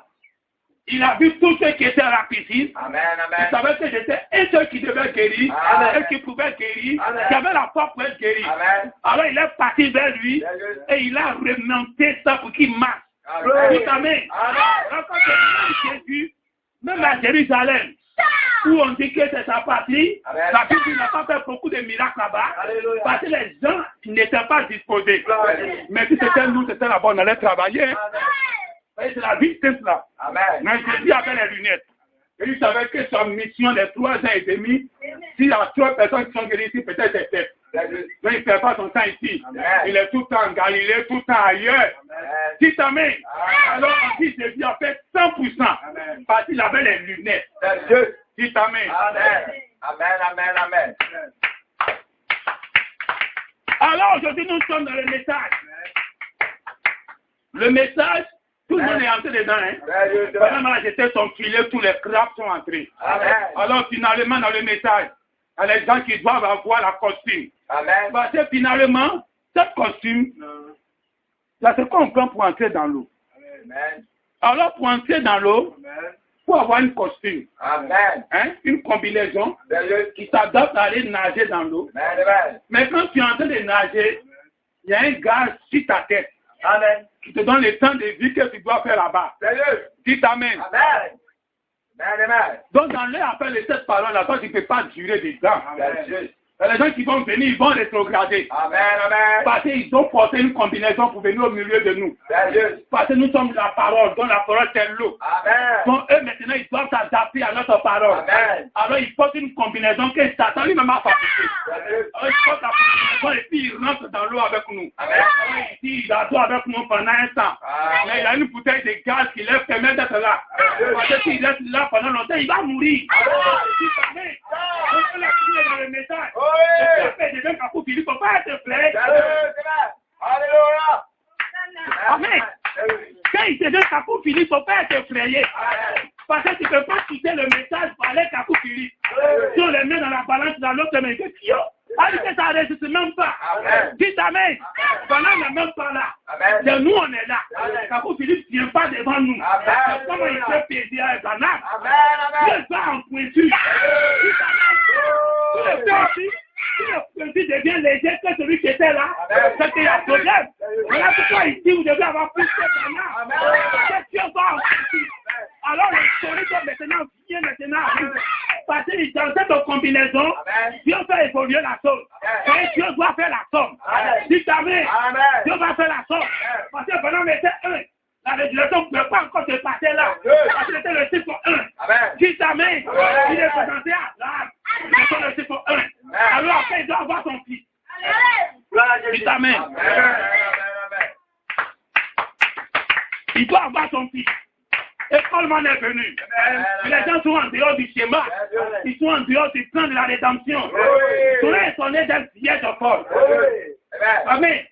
il a vu tous ceux qui étaient à la piscine. Il savait que j'étais un seul qui devait guérir, un qui pouvait guérir, qui avait la foi pour être guéri. Alors il est parti vers lui et il a remonté ça pour qu'il marche. Amen. Alors quand il est Jésus, même à Jérusalem, où on dit que c'est sa patrie, la Bible n'a pas fait beaucoup de miracles là-bas, parce que les gens n'étaient pas disposés. Mais si c'était nous, c'était là-bas, on allait travailler. C'est la vie simple là. Mais Jésus avait les lunettes. Et il savait que sa mission de 3 ans et demi, s'il y a 3 personnes qui sont guéries ici, peut-être c'est fait. Mais il ne fait pas son temps ici. Il est tout le temps en Galilée, tout le temps ailleurs. Si ta main, alors on dit Jésus a fait 100%. Parce qu'il avait les lunettes. Si ta main. Amen. Alors aujourd'hui nous sommes dans le message. Le message, tout le monde est entré dedans. Vraiment, j'étais son filet, tous les crabes sont entrés. Alors finalement dans le message, il y a les gens qui doivent avoir la costume. Parce que finalement, cette costume, Là, c'est quoi on prend pour entrer dans l'eau? Amen. Alors, pour entrer dans l'eau, Amen. il faut avoir une costume, Amen. hein, une combinaison Sérieux. qui s'adapte à aller nager dans l'eau. Amen. Amen. Mais quand tu es en train de nager, il y a un gaz sur ta tête Amen. qui te donne le temps de vie que tu dois faire là-bas. Sérieux. Dis amen. Amen. Amen. Amen. Donc, dans l'air, après les 7 paroles-là, toi, tu ne peux pas durer dedans. Sérieux. Les gens qui vont venir, ils vont rétrograder. Amen. Amen. Parce qu'ils ont porté une combinaison pour venir au milieu de nous. Sérieux. Parce que nous sommes la parole, donc la parole c'est l'eau. Amen. Donc eux maintenant ils doivent s'adapter à notre parole. Amen. Alors ils portent une combinaison que Satan lui-même a fabriquée. Sérieux. Alors ils portent la combinaison et puis ils rentrent dans l'eau avec nous. Amen. Alors il doit avec nous pendant un temps. Amen. Mais il y a une bouteille de gaz qui leur permet d'être là. Parce que s'il reste là pendant longtemps, il va mourir. Amen. On peut la finir dans le message. Oui. Des gens qui il ne faut pas être frais. Sérieux. Alléluia. Amen. Quand il te donne Kakou Philippe, il ne faut pas être effrayé. Amen. Parce que tu ne peux pas quitter le message par les Kakou Philippe. Si on les met dans la balance dans l'autre main, c'est qui? Ça ne résiste même pas. Amen. Dites Amen. Pendant n'est même pas là. Amen. C'est nous, on est là. Amen. Kakou Philippe ne vient pas devant nous. Amen. Comment il peut pédir à Ebanam? Amen. Amen. Il va en pointure. Dites Amen. Tout le temps aussi. Tout le petit devient léger que celui qui était là. C'est qu'il y a un problème. Voilà pourquoi ici, vous devez avoir plus que Ebanam. Parce que Dieu va en pointure. Alors, l'historique doit maintenant vient maintenant. Parce que dans cette combinaison, Dieu fait évoluer la chose. Et Dieu doit faire la somme. Dites Amen. Dieu va faire la somme. Parce que pendant était 1, la régulation ne pouvait pas encore se passer là. Parce que c'était le chiffre 1. Dites Amen. Il est présenté à l'âme. C'est le chiffre 1. Alors après, il doit avoir son fils. Dites Amen. Il doit avoir son fils. Et Coleman est venu. Les gens sont en dehors du schéma. Ils sont en dehors du plan de la rédemption. Cela est sonné d'un billet de force. Amen.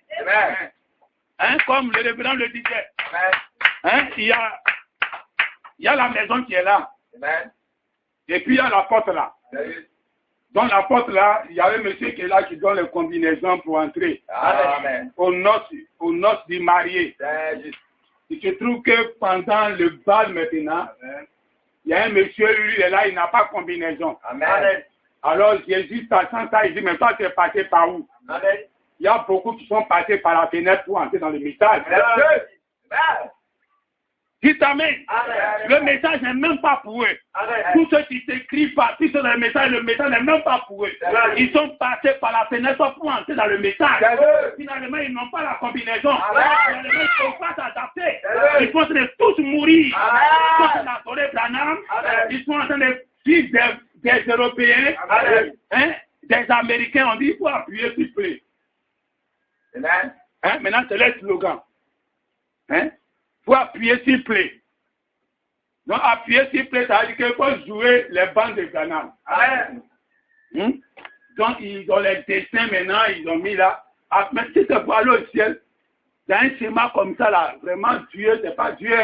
Hein, comme le révérend le disait. Hein, il y a la maison qui est là. Et puis il y a la porte là. Dans la porte là, il y avait un monsieur qui est là qui donne les combinaisons pour entrer. Aux noces du marié. Il se trouve que pendant le bal maintenant, il y a un monsieur, lui, il est là, il n'a pas de combinaison. Alors Jésus, sachant ça, il dit, mais toi, tu es passé par où? Il y a beaucoup qui sont passés par la fenêtre pour entrer dans le message. Dites Amen. Le message n'est même pas pour eux. Tous ceux qui s'écrivent partis sur le message n'est même pas pour eux. Ils sont passés par la fenêtre pour entrer dans le message. Finalement, ils n'ont pas la combinaison. Finalement, ils ne sont pas adaptés. Ils sont en train de tous mourir. Ils sont en train d'adorer Branham. Ils sont en train de suivre des Européens, hein, des Américains. On dit, il faut appuyer s'il plaît. Hein, maintenant, c'est le slogan. Hein? Il faut appuyer s'il plaît. Donc, appuyer s'il plaît, ça veut dire qu'il faut jouer les bandes de Branham. Donc, ils ont les dessins maintenant, ils ont mis là. Mais si tu vois le ciel, dans un schéma comme ça, là, vraiment, Dieu, c'est pas Dieu.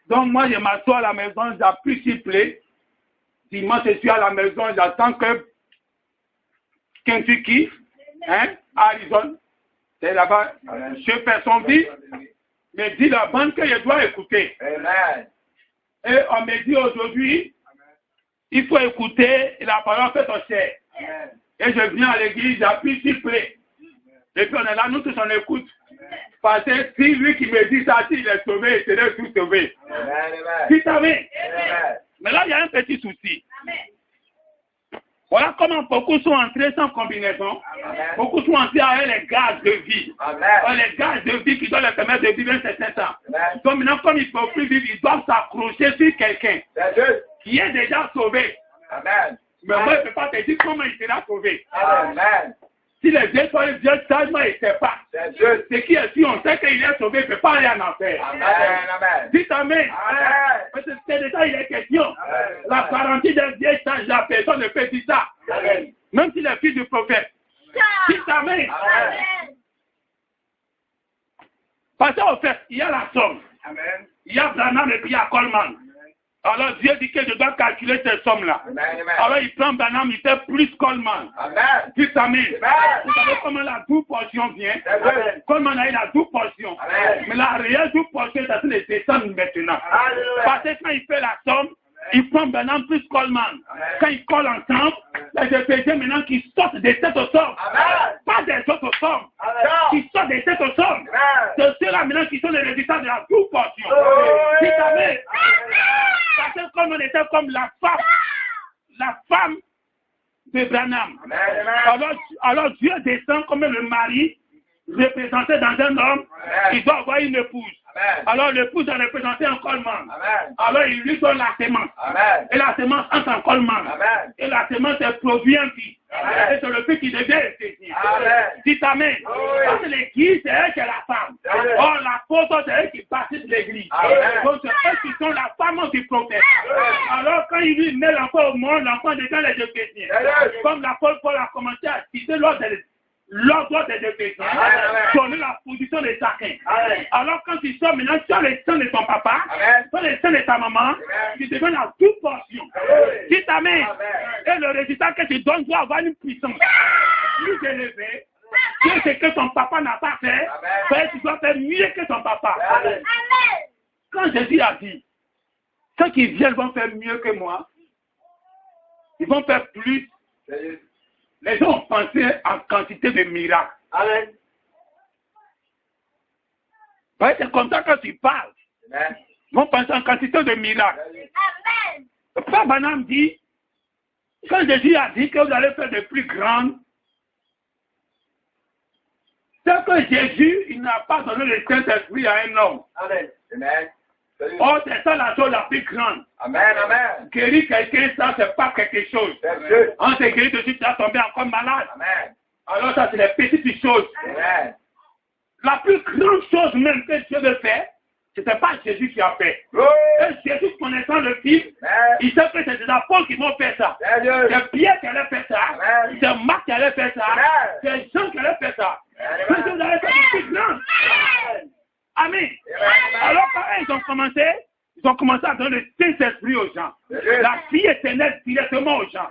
Donc, moi, je m'assois à la maison, j'appuie s'il plaît. Dimanche, je suis à la maison, j'attends que Kentucky, hein, Arizona, c'est là-bas, je fais son vie. Me dit la bande que je dois écouter. Et on me dit aujourd'hui, il faut écouter la parole faite au ciel. Et je viens à l'église, j'appuie s'il plaît. Et puis on est là, nous tous on écoute. Parce que si lui qui me dit ça, s'il est sauvé, il serait tout sauvé. Dites Amen. Mais là, il y a un petit souci. Voilà comment beaucoup sont entrés sans combinaison. Beaucoup sont entrés avec les gaz de vie. Les gaz de vie qui doivent leur permettre de vivre un certain temps. Donc maintenant, comme ils ne peuvent plus vivre, ils doivent s'accrocher sur quelqu'un qui est déjà sauvé. Mais moi, je ne peux pas te dire comment il sera sauvé. Si les vieux sages ne sait pas, c'est qui est si on sait qu'il est sauvé, il ne peut pas aller en enfer. Dites Amen. Parce que c'est déjà il est question. La garantie d'un vieux sage, la personne ne peut dire ça. Même s'il est fils du prophète. Dites Amen. Parce qu'en fait, il y a la somme. Il y a Branham et puis il y a Coleman. Alors Dieu dit que je dois calculer ces sommes-là. Alors il prend Branham, il fait plus Coleman. Puis amen. Vous savez comment la double portion vient? Coleman a eu la double portion. Mais la réelle double portion, c'est les descendre maintenant. Parce que quand il fait la somme, il prend Branham plus Coleman. Quand ils collent ensemble, les Éphésiens maintenant qui sortent des têtes aux sommes. Pas des autres sommes. Qui sortent des têtes aux sommes. C'est ceux-là maintenant qui sont les résultats de la double portion. Puis amen. Parce que comme on était comme la femme de Branham. Alors Dieu descend comme le mari représenté dans un homme, il doit avoir une épouse. Alors l'épouse a représenté un Coleman. Alors il lui donne la sémence. Et la sémence entre en Coleman. Et la sémence produit un fils. Et c'est le fils qui devient Éphésien. Dites amen. Parce que l'église, c'est elle qui est la femme. Or l'apôtre, c'est elle qui bâtit l'église. Donc c'est eux qui sont la femme du prophète. Alors quand il lui met l'enfant au monde, l'enfant devient les Éphésiens. Comme l'apôtre Paul a commencé à citer l'ordre des Éphésiens, donner la position de chacun. Alors quand tu sors maintenant sur les seins de ton papa, sur les seins de ta maman, tu deviens la toute portion. Dis amen. Et le résultat que tu donnes doit avoir une puissance plus élevée que ce que ton papa n'a pas fait. Tu dois faire mieux que ton papa. Quand Jésus a dit, ceux qui viennent vont faire mieux que moi, ils vont faire plus. Les gens ont pensé en quantité de miracles. C'est comme ça quand tu parles. Ils vont penser en quantité de miracles. Le Père Branham dit, quand Jésus a dit que vous allez faire de plus grandes, c'est que Jésus, il n'a pas donné le Saint-Esprit à un homme. Oh, c'est ça la chose la plus grande. Guérir quelqu'un, ça, c'est pas quelque chose. On s'est guéri de suite, tu as tombé encore malade. Alors, ça, c'est les petites choses. La plus grande chose même que Dieu veut faire, ce n'était pas Jésus qui a fait. Et Jésus, connaissant le Fils, il sait que c'est des apôtres qui vont faire ça. C'est Pierre qui allait faire ça. C'est Marc qui allait faire ça. C'est Jean qui allait faire ça. Vous allez faire des plus grandes. Amen. Alors quand ils ont commencé à donner le Saint-Esprit aux gens. La vie éternelle directement aux gens.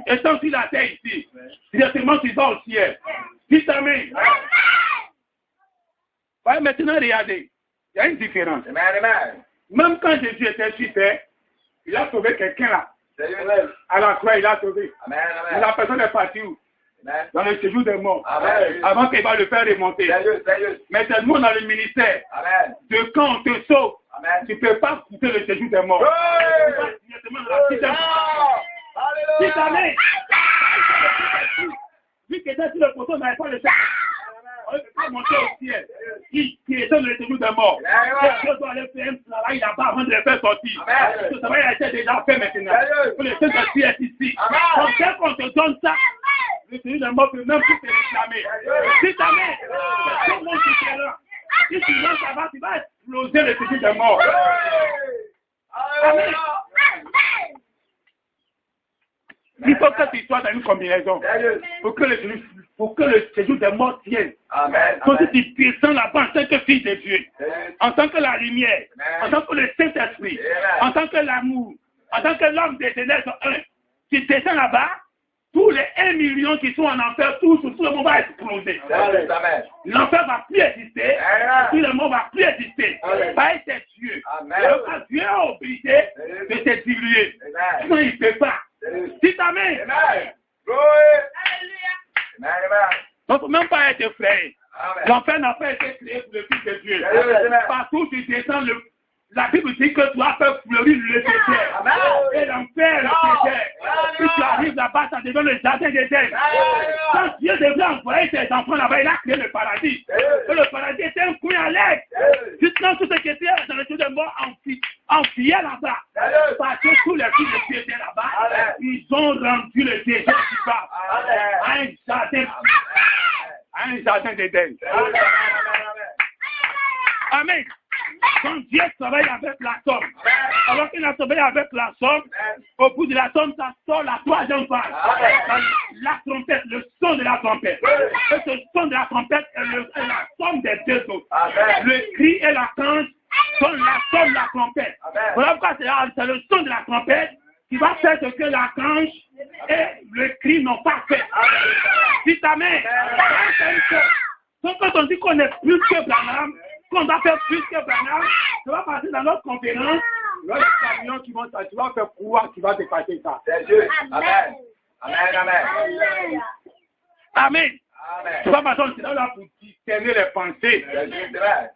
Et tant sur la terre ici, directement tu vas au ciel. Dites amen. Ouais, maintenant regardez, il y a une différence. Même quand Jésus était sur terre, il a sauvé quelqu'un là. À la croix, il a sauvé. La personne est partie où? Dans le séjour des morts. Avant qu'il va le faire remonter. Mais c'est nous dans le ministère. De quand on te sauve, tu ne peux pas quitter le séjour des morts. Si jamais, vu que était sur le poteau, on n'avait pas le faire. On ne peut pas monter au ciel. Qui est dans le séjour des morts. Dieu doit aller faire un travail là-bas avant de le faire sortir. Ce travail a été déjà fait maintenant. Le Saint-Esprit est ici. Donc dès qu'on te donne ça, le séjour des morts peut même plus te réclamer. Si jamais, c'est tout le monde qui est là. Si tu lances ça va, tu vas exploser le séjour des morts. Amen. Il faut que tu sois dans une combinaison pour que le séjour des morts tienne. Quand tu descends là-bas en tant que fils de Dieu, en tant que la lumière, en tant que le Saint-Esprit, en tant que l'amour, en tant que l'homme des ténèbres, tu descends là-bas, tous les 1 million qui sont en enfer, tout le monde va exploser. L'enfer va plus exister, tout le monde va plus exister. Pas être Dieu. Alors quand Dieu est obligé de se diluer, sinon il ne peut pas. Dites amen. Il ne faut même pas être effrayé. L'enfer n'a pas été créé pour le Fils de Dieu. Partout tu descends, la Bible dit que tu dois faire fleurir le désert. Et l'enfer, le désert. Si tu arrives là-bas, ça devient le jardin d'Éden. Quand Dieu devait envoyer ses enfants là-bas, il a créé le paradis. Et le paradis était un coin à l'air. Justement, tout ce qui était dans le séjour des morts enfuyait là-bas. Parce que tous les fils de Dieu étaient là-bas. Ils ont rendu le désert du bas à un jardin d'Éden. Amen. Quand Dieu travaille avec la somme, alors qu'il a travaillé avec la somme, au bout de la somme, ça sort la troisième phase. La trompette, le son de la trompette. Et ce son de la trompette est la somme des deux autres. Le cri et la canne sont la somme de la trompette. Voilà pourquoi c'est le son de la trompette qui va faire ce que l'archange et le cri n'ont pas fait. Dites Amen. Donc quand on dit qu'on est plus que Branham, qu'on va faire plus que Branham, ça va passer dans notre conférence. L'autre camion qui vont tu vas faire courir, qui va dépasser ça. C'est juste. Amen. Amen, amen. Amen. Amen. Tu vas passer là pour discerner les pensées. C'est juste vrai.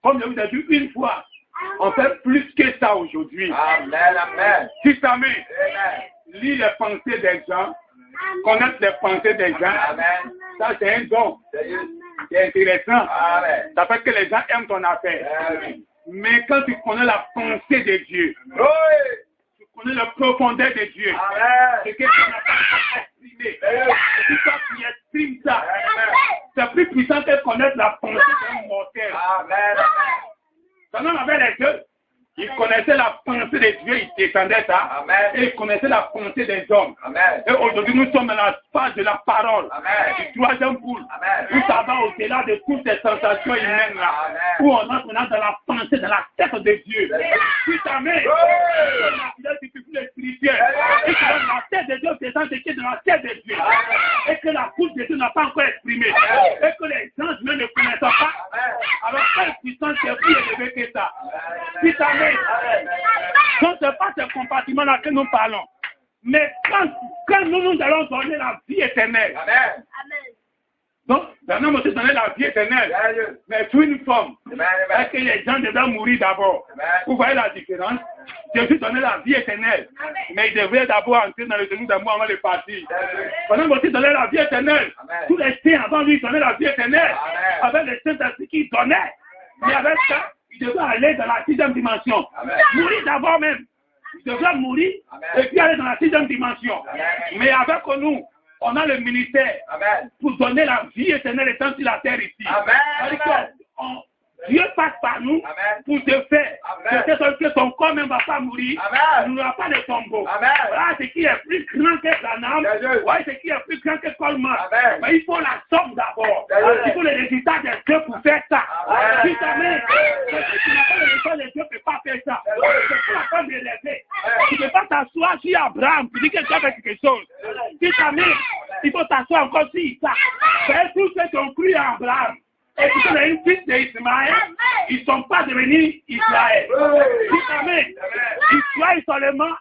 Comme je vous ai dit une fois, on fait plus que ça aujourd'hui. Amen, amen. Dites Amen. Amen. Lire les pensées des gens, connaître les pensées des gens, Amen. ça c'est un don. C'est juste. C'est intéressant. Amen. Ça fait que les gens aiment ton affaire. Oui. Mais quand tu connais la pensée de Dieu, Oui. tu connais la profondeur de Dieu, Amen. ce que tu n'as pas exprimé, c'est toi qui exprimes ça. C'est plus puissant que connaître la pensée d'un mortel. Amen. Quand on avait les deux, ils connaissaient la pensée de Dieu, ils défendaient ça. Amen. Et ils connaissaient la pensée des hommes. Amen. Et aujourd'hui, nous sommes à la phase de la parole. Amen. Du troisième poule. Amen. Où ça va au-delà de toutes ces sensations humaines là. Amen. Où on entre maintenant dans la pensée, dans la tête de Dieu. Puis Amen. La le spirituel. Et que la tête de Dieu présente ce qui est dans la tête de Dieu. Et que la bouche de Dieu n'a pas encore exprimé. Et que les gens ne connaissent pas. Alors quelle puissance est plus élevée que ça. Puis Amen. Donc ce n'est pas ce compartiment-là que nous parlons. Mais quand nous allons donner la vie éternelle. Amen. Donc, un homme aussi donner la vie éternelle. Mais sous une forme. Parce que les gens devaient mourir d'abord. Vous voyez la différence? Jésus donnait la vie éternelle. Mais il devait d'abord entrer dans le genou d'amour avant de partir. Un homme aussi donnait la vie éternelle. Tous les saints avant lui donnaient la vie éternelle. Avec les saints qui donnaient. Mais avec ça, il devait aller dans la 6e dimension. Mourir d'abord même. Il devait mourir et puis aller dans la 6e dimension. Mais avec nous, on a le ministère pour donner la vie éternelle étant sur la terre ici. Dieu passe par nous pour te faire. Que ton corps même ne va pas mourir. Il n'y aura pas de tombeau. Voilà ce qui est plus grand que Branham. Voilà ce qui est plus grand que Coleman. Mais il faut la somme d'abord. Il faut le résultat de Dieu pour faire ça. Si jamais tu n'as pas le résultat de Dieu, tu ne peux pas faire ça. C'est pour la peine de l'élever. Tu ne peux pas t'asseoir sur Abraham. Tu dis que tu as fait quelque chose. Si jamais il faut t'asseoir encore sur Isaac. C'est tout ce qu'on cru à Abraham. Et puis, les fils d'Ismaël, ils ne sont pas devenus Israël. Amen. Israël seulement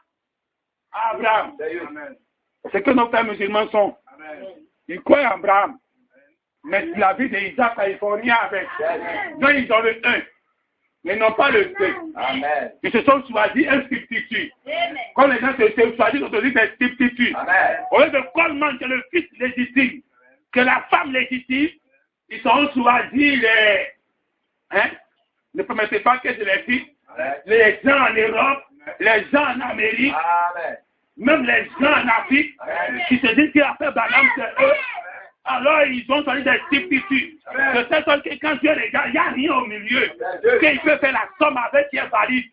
Abraham. C'est que nos frères musulmans sont. Ils croient en Abraham. Mais la vie d'Isaac, il faut rien avec. Donc, ils ont le 1. Mais ils n'ont pas le 2. Ils se sont choisis un substitut. Quand les gens se sont choisis, ils ont choisi des substituts. Au lieu de Coleman, c'est le fils légitime, que la femme légitime, ils ont choisi les... Ne permettez pas que je les dise. Les gens en Europe, les gens en Amérique, même les gens en Afrique, qui se disent qu'il a fait Branham, c'est eux. Alors ils ont choisi des substituts. De telle sorte que quand Dieu regarde, il n'y a rien au milieu. Qu'il peut faire la somme avec qui est valide.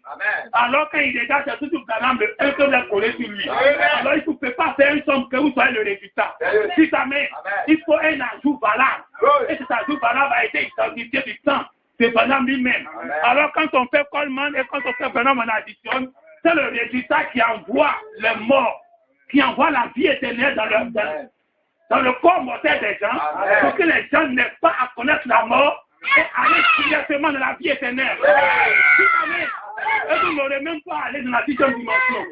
Alors quand il regarde, c'est toujours Branham, le 1 que vous avez collé sur lui. Alors il ne peut pas faire une somme que vous soyez le résultat. Si ça met, il faut un ajout valable. Et cet ajout valable a été identifié du temps de Branham lui-même. Alors quand on fait Coleman et quand on fait Branham en addition, c'est le résultat qui envoie les morts, qui envoie la vie éternelle dans le corps mortel des gens, pour que les gens n'aient pas à connaître la mort et aller directement dans la vie éternelle. Et vous n'aurez même pas à aller dans la 10e dimension.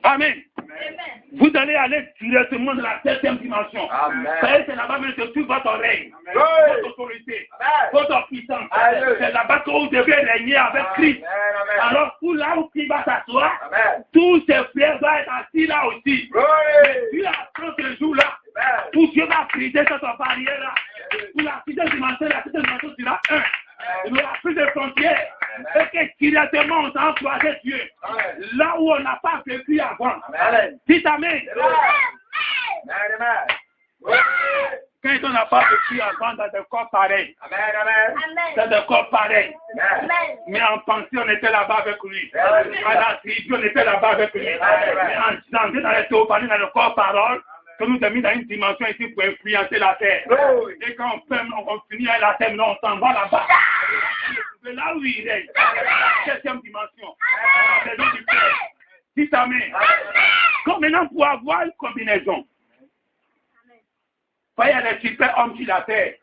Amen. Vous allez aller directement dans la 7e dimension. C'est là-bas même que tout votre règne, votre autorité, votre puissance. C'est là-bas que vous devez régner avec Christ. Alors, pour là où Christ va s'asseoir, tous ses frères vont être assis là aussi. Mais Dieu apprend ce jour-là, où Dieu va briser cette barrière-là. Pour la 6e dimension, la 7e dimension sera 1. Il n'y aura plus de frontières. Et que directement on s'en croisé Dieu. Là où on n'a pas vécu avant. Dites Amen. Quand on n'a pas vécu avant dans des corps pareils. Dans des corps pareils. Mais en pensée, on était là-bas avec lui. À la tribu, on était là-bas avec lui. Mais en janvier, dans les théophanies, dans le corps parole, que nous avons mis dans une dimension ici pour influencer la terre. Et quand on finit avec la terre, on s'en va là-bas. de là où il est, la 7e dimension, la maison du Père. Dis amen. Comme maintenant, pour avoir une combinaison, il y a des super hommes sur la terre.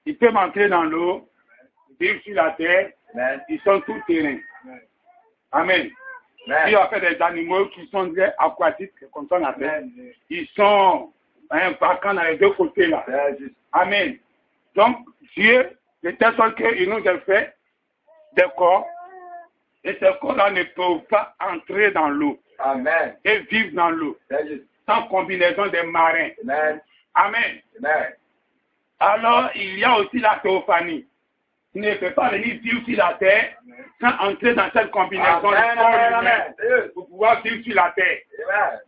Ils peuvent entrer dans l'eau, vivre sur la terre, ils sont tout terrain. Amen. Il y a fait des animaux qui sont aquatiques, comme ça on appelle. Ils sont vacants dans les deux côtés là. Amen. Donc, Dieu, de telle sorte qu'il nous a fait des corps, et ces corps-là ne peuvent pas entrer dans l'eau et vivre dans l'eau, sans combinaison des marins. Amen. Alors, il y a aussi la théophanie. Tu ne peux pas venir vivre sur la terre sans entrer dans cette combinaison de corps humain pour pouvoir vivre sur la terre.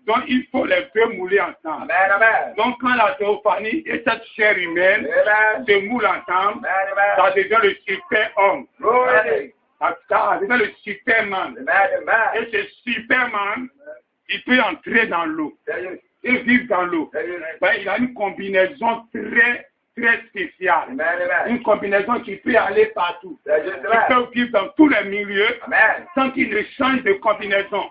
Donc, il faut les deux mouler ensemble. Donc, quand la théophanie et cette chair humaine se moulent ensemble, ça devient le super-homme. Ça devient le superman. Et ce superman, il peut entrer dans l'eau et vivre dans l'eau. Il a une combinaison très spéciale. Une combinaison qui peut aller partout. Qui peut vivre dans tous les milieux sans qu'il ne change de combinaison.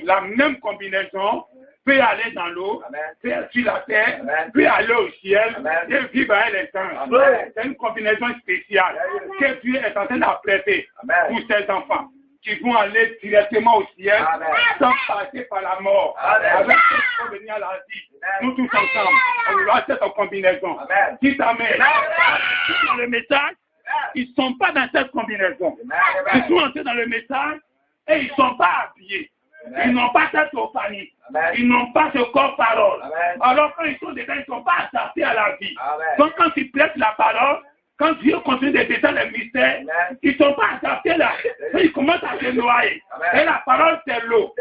La même combinaison peut aller dans l'eau, peut aller sur la terre, peut aller au ciel et vivre avec les anges. C'est une combinaison spéciale que Dieu est en train d'apprêter pour ses enfants qui vont aller directement au ciel sans passer par la mort. Avec ceux qui vont venir à la vie. Nous tous ensemble, on va cette combinaison. Dites amen. Dans le message, ils ne sont pas dans cette combinaison. Ils sont entrés dans le message et ils ne sont pas habillés. Ils n'ont pas cette théophanie. Ils n'ont pas ce corps-parole. Alors quand ils sont dedans, ils ne sont pas adaptés à la vie. Donc quand ils prêtent la parole, quand Dieu continue de détailler les mystères, ils ne sont pas adaptés là. Ils commencent à se noyer. Et la parole, c'est l'eau.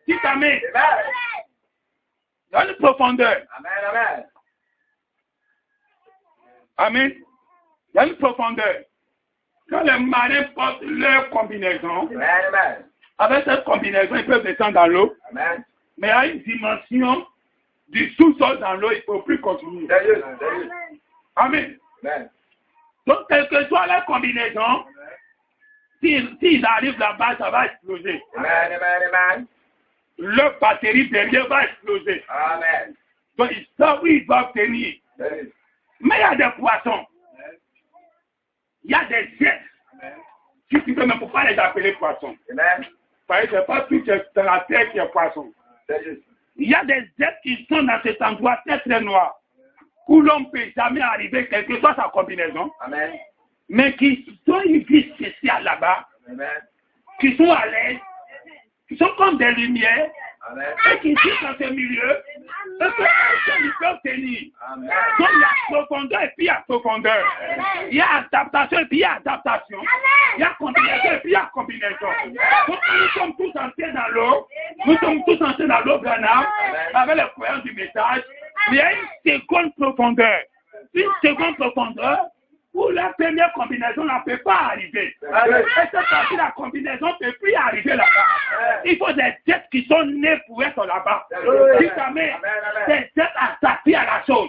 Dites amen. Dans une profondeur. Amen. Dans une profondeur. Quand les marins portent leur combinaison, avec cette combinaison, ils peuvent descendre dans l'eau. Mais à une dimension du sous-sol dans l'eau, il ne faut plus continuer. Amen. Donc, quelle que soit la combinaison, s'ils arrivent là-bas, ça va exploser. Leur batterie derrière va exploser. Donc, ils savent où ils doivent tenir. Mais il y a des poissons. Il y a des jets. Si tu veux, mais pour ne pas les appeler poissons. Parce que ce n'est pas tout dans la terre qui est poisson. Il y a des jets qui sont dans cet endroit très très noir, où l'on ne peut jamais arriver, quelle que soit sa combinaison, mais qui ont une vie spéciale là-bas, qui sont à l'aise, qui sont comme des lumières, et qui vivent dans ce milieu, et qu'ils peuvent tenir. Donc il y a profondeur et puis il y a profondeur. Il y a adaptation et puis il y a adaptation. Il y a combinaison et puis il y a combinaison. Donc nous sommes tous entrés dans l'eau, Branham, avec les croyances du message. Il y a une seconde profondeur. Une seconde profondeur où la première combinaison ne peut pas arriver. Et cette partie, la combinaison ne peut plus arriver là-bas. Il faut des jets qui sont nés pour être là-bas. Si jamais des jets adaptés à la chose,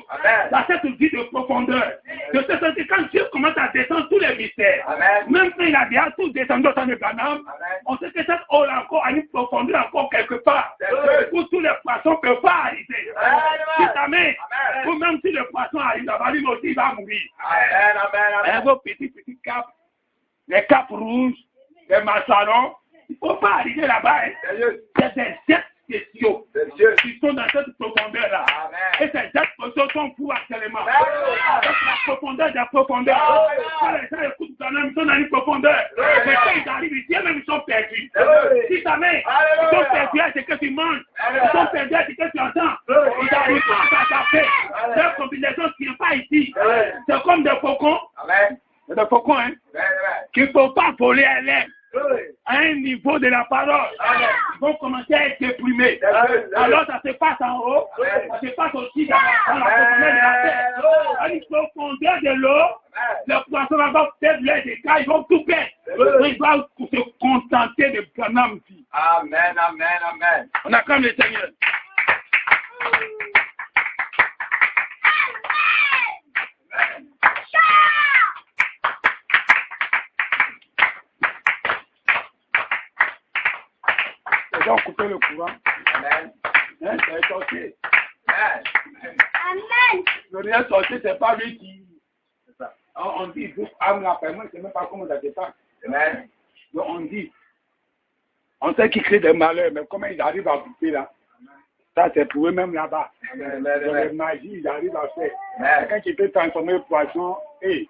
dans cette vie de profondeur, de ce sens que quand Dieu commence à descendre tous les mystères, même quand il a déjà tout descendu au temps de Branham, on sait que cette eau-là encore a une profondeur encore quelque part, où tous les poissons ne peuvent pas arriver. Si jamais, ou même si le poisson arrive là-bas, lui aussi il va mourir. Avec vos petits capes, les capes rouges, les maçons, il ne faut pas arriver là-bas. C'est des jets spéciaux qui sont dans cette profondeur-là. Et ces jets spéciaux sont fous actuellement. Avec la profondeur des profondeurs. Quand les gens écoutent quand même, ils sont dans une profondeur. Mais quand ils arrivent ici, même ils sont perdus. Si jamais ils sont perdus à ce que tu manges, ils sont perdus à ce que tu entends. Ils n'arrivent pas à s'adapter. C'est une combinaison qui n'est pas ici. C'est comme des faucons. C'est des faucons, hein, qu'il ne faut pas voler à l'air. À un niveau de la parole, ils vont commencer à être déprimés. Alors ça se passe en haut, ça se passe aussi dans la profondeur de la terre. À une profondeur de l'eau, les poissons vont perdre les écailles, ils vont tout perdre. Ils doivent se contenter de Branham vie. Amen, amen, amen. On acclame le Seigneur. ils ont coupé le courant. Amen. Hein, c'est un sorcier. Amen. Amen. Le réel sorcier, c'est pas lui qui... On dit, vous, âme la paix, moi, je ne sais même pas comment ça se passe. Amen. Donc on dit, on sait qu'ils créent des malheurs, mais comment ils arrivent à couper là? Ça, c'est pour eux-mêmes là-bas. Dans les magies, ils arrivent à faire. Quelqu'un qui peut transformer le poisson, et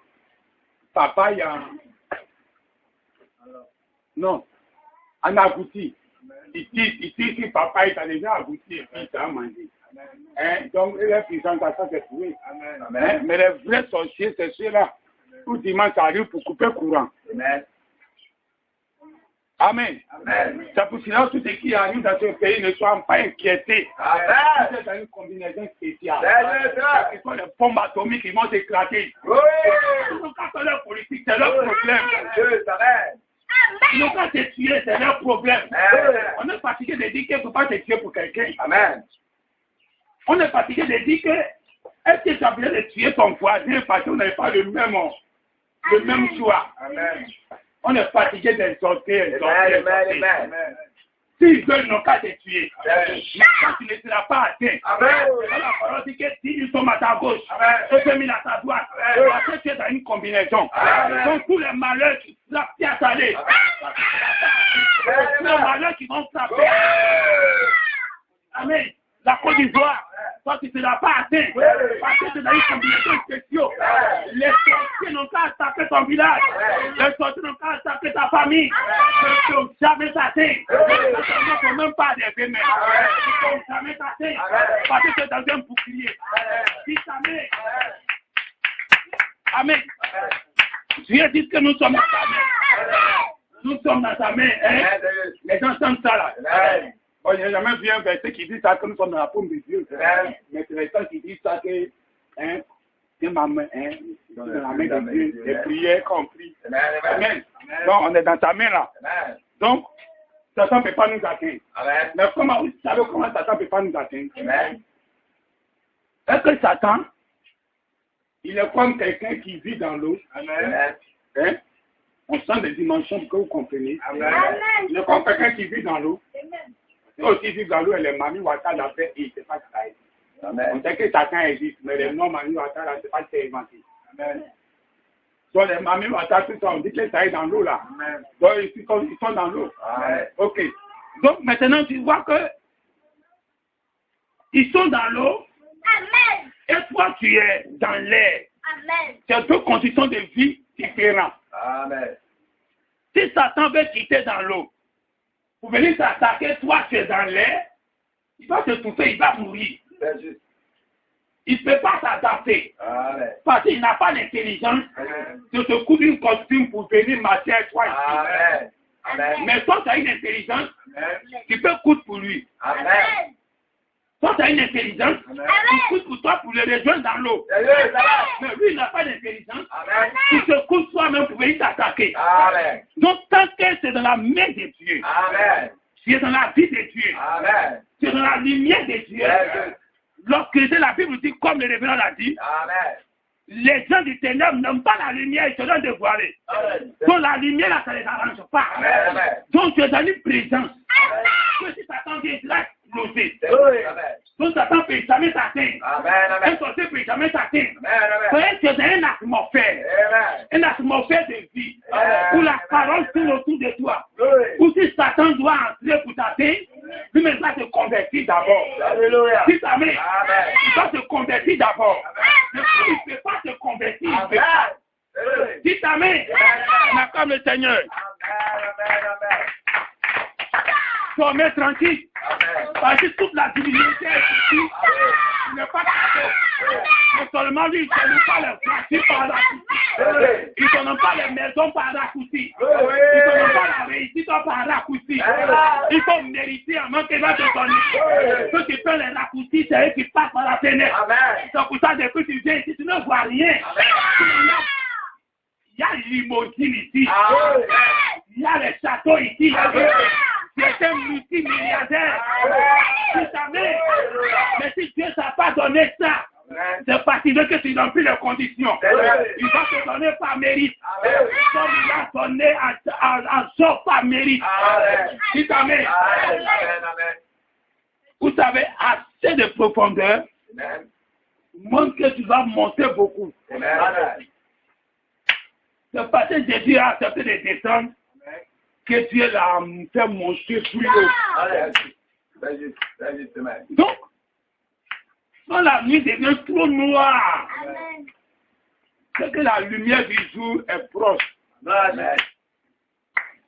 papa, il y a... Non, en abouti. Ici, papa, il a déjà abouti et puis il a mangé. Hein? Donc, les présentations, c'est pour eux. Hein? Mais les vrais sorciers, c'est ceux-là. Tout dimanche, ça arrive pour couper courant. Amen. Amen. Amen. C'est pour cela que tous ceux qui arrivent dans ce pays ne soient pas inquiétés. Amen. C'est dans une combinaison spéciale. C'est ça. Ce sont les bombes atomiques qui vont s'éclater. Oui. Ils n'ont qu'à faire leur politique, c'est leur problème. Dieu, amen. Ils n'ont qu'à se tuer, c'est leur problème. Amen. On est fatigué de dire qu'il ne faut pas se tuer pour quelqu'un. Amen. On est fatigué de dire que est-ce que ça veut dire de tuer ton voisin parce qu'on n'a pas le même choix. Amen. On est fatigué d'insulter. Amen. S'ils veulent, ils n'ont qu'à te tuer. Amen. Mais quand tu ne seras pas atteint, Amen. la parole dit que s'ils sont à ta gauche, Amen. et que mis à ta droite, Amen. parce que tu es dans une combinaison. Amen. Donc tous les malheurs qui frappent, qui à saler, tous les malheurs qui vont frapper. Amen. La Côte d'Ivoire, toi tu ne seras pas atteint, parce que tu es dans une combinaison spéciale. Les sorciers n'ont qu'à attaquer ton village, les sorciers n'ont qu'à attaquer ta famille, ils ne peuvent jamais t'atteindre. Ne faut même pas arriver, mais ils ne peuvent jamais t'atteindre, parce que tu es dans un bouclier. Dis Amen. Amen. Dieu dit que nous sommes dans ta main. Nous sommes dans ta main. Hein? Les gens sentent ça là. Bon, il n'y a jamais vu un verset qui dit ça que nous sommes dans la paume de Dieu. Mais c'est les gens qui disent ça que, hein, que ma main, hein, dans la main de Dieu, les prières compris. Amen. Donc, on est dans ta main là. Donc, Satan ne peut pas nous atteindre. Mais comment, vous savez comment Satan ne peut pas nous atteindre? Est-ce que Satan, il est comme quelqu'un qui vit dans l'eau? Hein? On sent des dimensions que vous comprenez. Il est comme quelqu'un qui vit dans l'eau. Si aussi vivent dans l'eau, et les mamies Ouattara l'a fait, et c'est pas ça. On sait que Satan existe, mais les non-mamies Ouattara, c'est pas ce qui est inventé. Donc les mamies Ouattara, tout ça, on dit que ça est dans l'eau là. Donc ils sont dans l'eau. Ok. Donc maintenant, tu vois que ils sont dans l'eau. Et toi, tu es dans l'air. C'est deux conditions de vie différentes. Si Satan veut quitter dans l'eau, pour venir t'attaquer, toi tu es dans l'air, il va se touffer, il va mourir. Il ne peut pas s'adapter. Parce qu'il n'a pas l'intelligence de te coudre une costume pour venir marcher avec toi ici. Mais toi, tu as une intelligence, tu peux coudre pour lui. Toi, tu as une intelligence, tu coudres pour toi pour le rejoindre dans l'eau. Mais lui, il n'a pas d'intelligence, tu te coudres toi-même pour venir t'attaquer. Donc, tant que c'est dans la main de Dieu, tu es dans la vie de Dieu, tu es dans la lumière de Dieu. Lorsque la Bible dit, comme le révérend l'a dit, les gens du ténèbre n'aiment pas la lumière, ils se donnent dévoilés. Donc la lumière, là, ça ne les arrange pas. Donc tu es dans une présence. Que si Satan vient, il va exploser. Donc Satan ne peut jamais t'atteindre. Un sorcier ne peut jamais t'atteindre. Tu es dans une atmosphère. Une atmosphère de vie. Où la parole tourne autour de toi. Où si Satan doit entrer pour t'atteindre, lui-même va se convertir d'abord. Si ta main, il va se convertir d'abord. Il ne peut pas se convertir. Il peut pas. Si ta main, on acclame le Seigneur. Dormez tranquille. Parce que toute la divinité est ici. Il n'est pas cadeau. Mais seulement lui, il ne donne pas les voitures par la couture. Il ne donne pas les maisons par la couture. Il ne donne pas la réussite par la couture. Il faut mériter avant qu'il va te donner. Ceux qui peuvent les raccourcis, c'est eux qui passent par la fenêtre. C'est pour ça, depuis que tu viens ici, tu ne vois rien. Il y a limousine ici. Il y a les châteaux ici. C'est un multimilliardaire. Tu savais. Mais si Dieu ne t'a pas donné ça, c'est parce qu'il veut que tu remplis les conditions. Il va te donner par mérite. Comme il a donné sort par mérite. Amen. Dites Amen. Amen. Amen. Vous savez, assez de profondeur Amen. montre que tu vas monter beaucoup. Amen. C'est parce que Jésus a accepté de descendre que tu es là, fait monter plus haut. Amen. C'est juste, amen. Donc, quand la nuit devient trop noire, Amen. c'est que la lumière du jour est proche. Amen.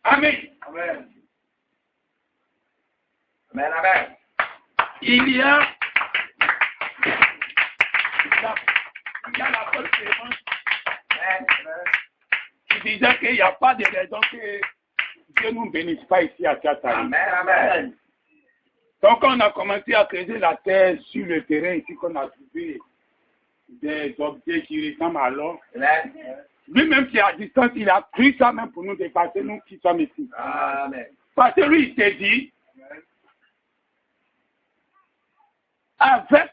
Amen. Amen. Amen. Amen. Il y a la bonne sémence Amen. qui disait qu'il n'y a pas de raison que Dieu ne nous bénisse pas ici à Tchataï. Amen. Amen. Donc, on a commencé à creuser la terre sur le terrain ici qu'on a trouvé des objets qui ressemblent à l'or. Amen. Lui-même qui est à distance, il a cru ça même pour nous dépasser, nous qui sommes ici. Amen. Parce que lui, il s'est dit, avec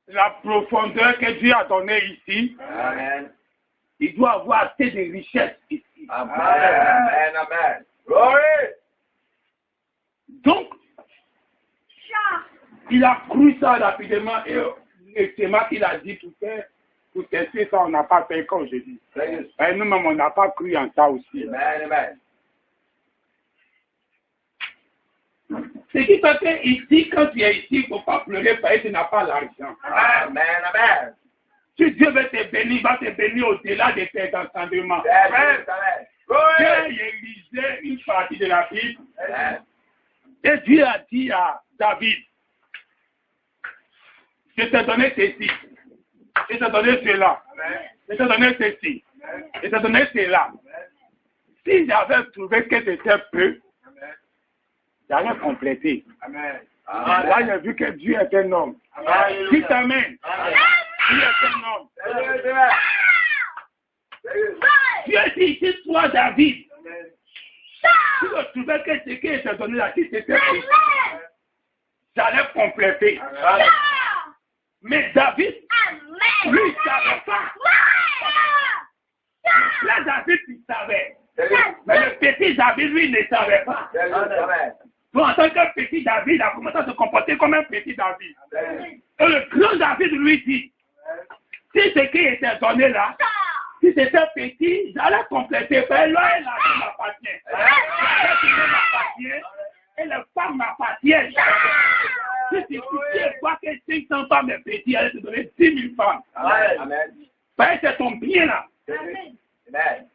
la profondeur que Dieu a donnée ici, Amen. il doit avoir assez de richesses ici. Amen. Amen. Amen. Glory. Donc, il a cru ça rapidement et c'est moi qui l'a dit pour tester ça, on n'a pas fait comme je dis. Et nous-mêmes, on n'a pas cru en ça aussi. Amen. Amen. Ce qui fait que ici, quand tu es ici, il ne faut pas pleurer parce que tu n'as pas l'argent. Amen. Amen. Si Dieu veut te bénir, il va te bénir au-delà de tes entendements. Amen. Amen. Glory. Dieu lisait une partie de la Bible Amen. et Dieu a dit à David, je t'ai donné ceci, je t'ai donné cela, je t'ai donné ceci, je t'ai donné cela. Si j'avais trouvé que c'était peu, j'allais compléter. Amen. Là, j'ai vu que Dieu est un homme. Dites Amen. Dieu est un homme. Dieu dit, si toi, David, si je trouvais que ce qui était donné là, si c'était peu, j'allais compléter. Mais David, lui, il ne savait pas. Là, David, il savait. Mais le petit David, lui, ne savait pas. Donc, en tant que petit David, il a commencé à se comporter comme un petit David. Et le grand David lui dit, si ce qui était donné là, si c'était petit, j'allais compléter. Mais là, l'argent m'appartient. L'argent m'appartient. Et les femmes m'appartiennent. Si tu vois que 500 femmes est petit, elle te donner 10 000 femmes. Amen. Parce que c'est ton bien là. Amen.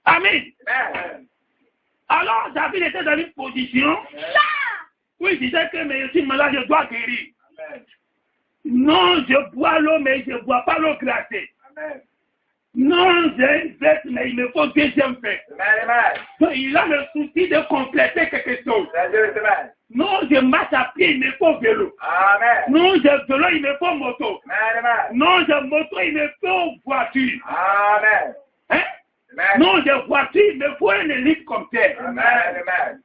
Amen. Amen. Alors, David était dans une position où il disait que mais je suis malade, je dois guérir. Amen. Non, je bois l'eau, mais je ne bois pas l'eau glacée. Amen. Non, j'ai une fête, mais il me faut deuxième fête. Amen. Donc, il a le souci de compléter quelque chose. Amen. Non, je marche à pied, il me faut vélo. Amen. Non, j'ai vélo, il me faut moto. Amen. Non, j'ai moto, il me faut voiture. Amen. Hein? Amen. Non, j'ai voiture, il me faut une hélicoptère. Amen. Amen.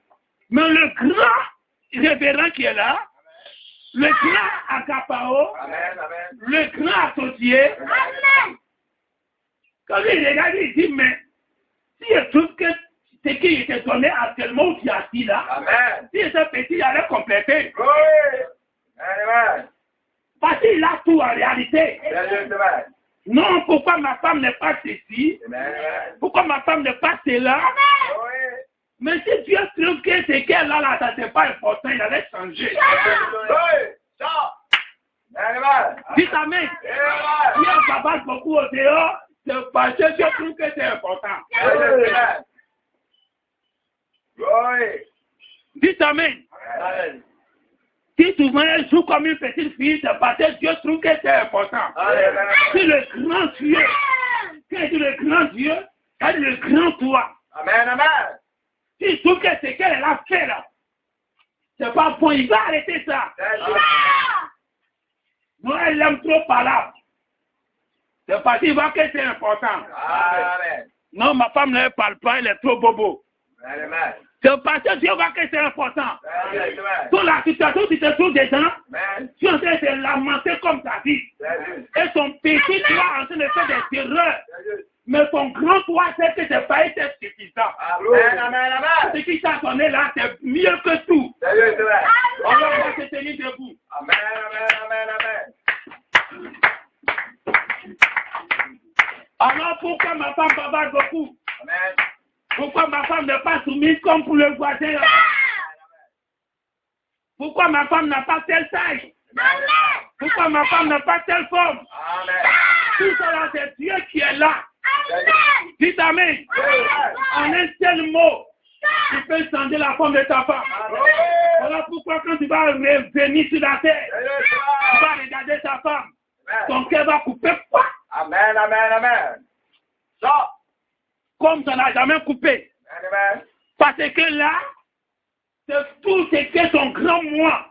Mais le grand révérend qui est là, le grand Agapao, Amen. Amen. le grand associé, quand il regarde, il dit, mais si je trouve que ce qui était donné actuellement où tu es assis là, Amen. si j'étais petit, il allait compléter. Glory. Amen. Parce qu'il a tout en réalité. Amen. Non, pourquoi ma femme n'est pas ceci? Amen. Pourquoi ma femme n'est pas cela? Glory. Mais si tu as trouvé que ce qu'elle a là, ça c'est pas important, il allait changer. Glory. Stop. Amen. Dis Amen. Amen. Si on babale beaucoup au dehors, c'est parce que je trouve que c'est important. Amen. Glory. Dis Amen. Amen. Si souvent elle joue comme une petite fille, c'est parce que Dieu trouve que c'est important. Amen. Si le grand Dieu, quand il dit le grand Dieu, quand il dit le grand toi, Amen. Amen. s'il trouve que ce qu'elle a fait là, c'est pas bon, il va arrêter ça. Non, elle aime trop parler. C'est parce qu'il voit que c'est important. Amen. Non, ma femme ne parle pas, elle est trop bobo. Amen. C'est parce que Dieu voit que c'est important. Amen. Dans la situation où tu te trouves dedans, Amen. tu es en train de se lamenter comme ta vie. Et son petit doigt en train de faire des erreurs. Mais ton grand toi, c'est que c'est pas été suffisant. Amen, amen, amen. Ce qui t'a donné là, c'est mieux que tout. Sérieux, c'est vrai. Alors, on va se tenir debout. Amen, amen, amen, amen. Alors, pourquoi ma femme bavarde beaucoup? Amen. Pourquoi ma femme n'est pas soumise comme pour le voisin là? Pourquoi ma femme n'a pas telle taille? Pourquoi ma femme n'a pas telle forme? Amen. Tout cela, c'est Dieu qui est là. Dites Amen. En un seul mot, tu peux changer la forme de ta femme. Voilà pourquoi quand tu vas revenir sur la terre, tu vas regarder ta femme. Ton cœur va couper quoi? Amen, amen, amen. Ça. Comme ça n'a jamais coupé. Amen. Parce que là, c'est tout ce que ton grand moi.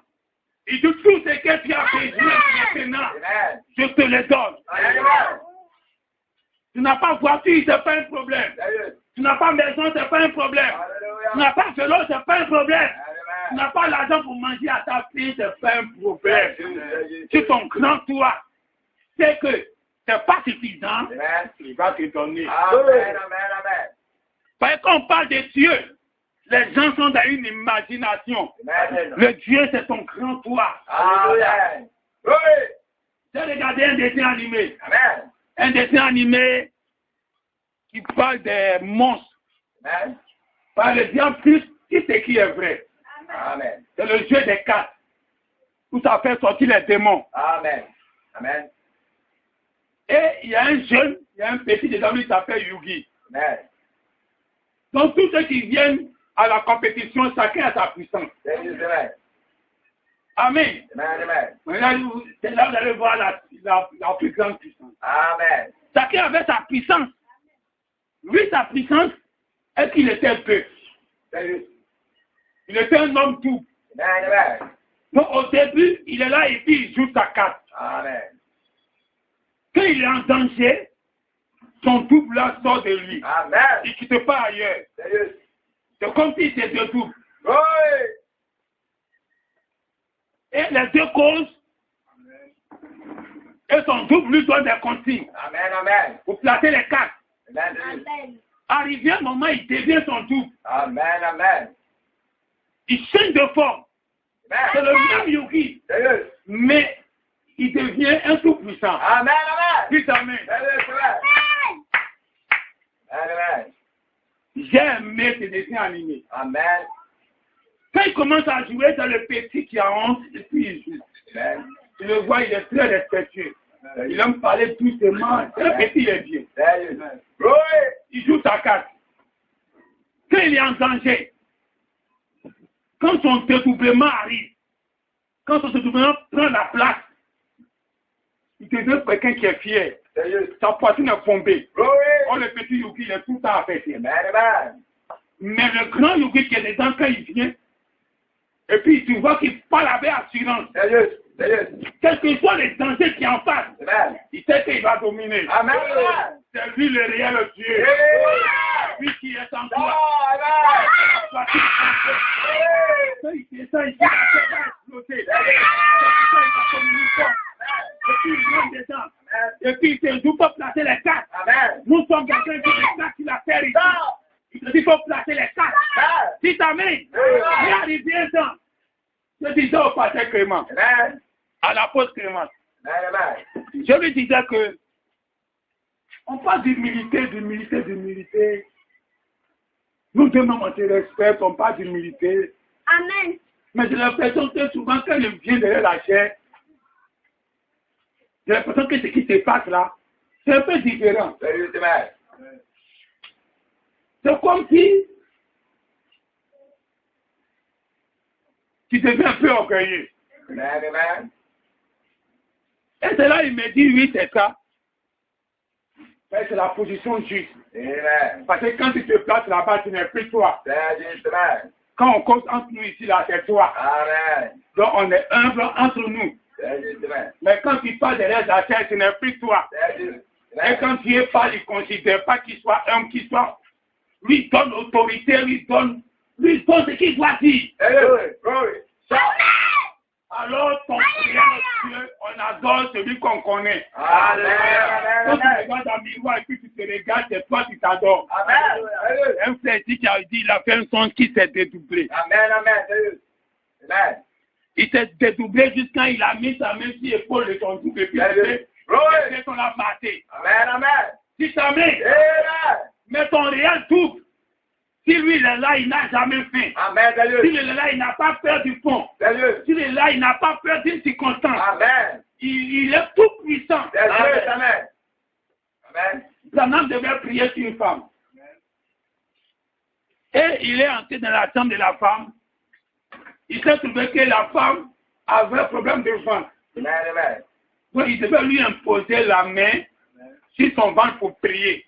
Et de tout ce que tu as besoin maintenant, Amen. je te le donne. Amen. Tu n'as pas voiture, c'est pas un problème. Sérieux. Tu n'as pas maison, c'est pas un problème. Tu n'as pas vélo, c'est pas un problème. Tu Amen. n'as pas l'argent pour manger à ta fille, c'est pas un problème. Sérieux. Si ton grand toi, c'est que c'est pas suffisant, Amen. il va te donner. Amen, amen, amen. Parce qu'on parle de Dieu, les gens sont dans une imagination. Amen. Le Dieu, c'est ton grand toi. Amen. Oui. J'ai regardé un dessin animé. Amen. Un dessin animé qui parle des monstres. Amen. Par exemple, tout ce qui est vrai. Amen. C'est le jeu des cartes. Où ça fait sortir les démons. Amen. Amen. Et il y a un jeune, il y a un petit dedans, lui s'appelle Yugi. Amen. Donc tous ceux qui viennent à la compétition, chacun a sa puissance. Sérieux, c'est vrai. Amen. Amen, amen. Maintenant, c'est là que vous allez voir la plus grande puissance. Amen. Chacun avait sa puissance. Lui, sa puissance est qu'il était peu. Sérieux. Il était un homme tout. Amen, amen. Donc au début, il est là et puis il joue sa carte. Amen. Quand il est en danger, son double là sort de lui. Amen. Il ne quitte pas ailleurs. Sérieux. C'est comme si c'était deux doubles. Oui. Et les deux causes, et son double lui donne des consignes Amen, amen. pour placer les cartes. Amen. Amen. Arrivé un moment, il devient son double. Amen, amen. Il change de forme. C'est Amen. le même Yugi, Sérieux. mais il devient un tout puissant. Amen, amen. Dites Amen. Sérieux, c'est vrai. Amen, amen. J'ai aimé ce dessin animé. Amen. Quand il commence à jouer, c'est le petit qui a honte et puis il joue. Amen. Tu le vois, il est très respectueux. Il aime parler doucement. C'est le petit, il est bien. Sérieux. Oui. Il joue sa carte. Quand il est en danger, quand son dédoublement arrive, quand son dédoublement prend la place, il devient quelqu'un qui est fier. Sérieux. Sa poitrine est bombée. Oui. Oh, le petit Yugi, il est tout le temps affecté. Amen, amen. Mais le grand Yugi qui est dedans, quand il vient, et puis tu vois qu'il parle avec assurance. Sérieux. Sérieux. Quel que soit les dangers qui en face, Amen. il sait qu'il va dominer. Amen, amen. C'est lui le réel Dieu. Oui. Lui qui est en Ah, toi. amen. Quand il fait ça, il va exploser. Et puis il rentre dedans. Et puis il dit, il faut placer les cartes. Amen. Nous sommes dans un jeu de cartes sur la terre ici. Il te dit, il faut placer les cartes. Si t'amènes, il arrive un temps. Je disais au pasteur Clément, Amen. à l'apôtre Clément, Amen, amen. je lui disais que on parle d'humilité, d'humilité, d'humilité. Nous devons on te respecte, on parle d'humilité. Amen. Mais j'ai l'impression que souvent quand je viens derrière la chair, j'ai l'impression que ce qui se passe là, c'est un peu différent. Sérieux, c'est vrai. C'est comme si tu deviens un peu orgueilleux. Amen, amen. Et c'est là il me dit, oui, c'est ça. Mais c'est la position juste. Amen. Parce que quand tu te places là-bas, tu n'es plus toi. Sérieux, c'est vrai. Quand on cause entre nous ici, là, c'est toi. Amen. Donc on est humble entre nous. Sérieux, c'est vrai. Mais quand tu parles derrière la chair, ce n'est plus toi. Sérieux. Et quand Dieu parle, il ne considère pas qu'il soit humble, qu'il soit. Lui donne l'autorité, lui donne ce qu'il doit dire. Sérieux. Oui. Alors ton prière, Dieu, on adore celui qu'on connaît. Amen. Quand tu Amen. regardes dans le miroir et puis tu te regardes, c'est toi qui t'adores. Amen. Un frère ici qui a dit, il a fait un son qui s'est dédoublé. Amen. Amen. Amen. Il s'est dédoublé jusqu'à il a mis sa main sur l'épaule de son double et puis on l'a maté. Amen. Amen. Si ta main, Amen. mais ton réel double. Si lui il est là, il n'a jamais faim. Amen. S'il est là, il n'a pas peur du fond. S'il est là, il n'a pas peur d'une circonstance. Amen. Il est tout puissant. Amen. Amen. Branham devait prier sur une femme. Et il est entré dans la chambre de la femme. Il s'est trouvé que la femme avait un problème de ventre. Amen. Donc il devait lui imposer la main sur son ventre pour prier.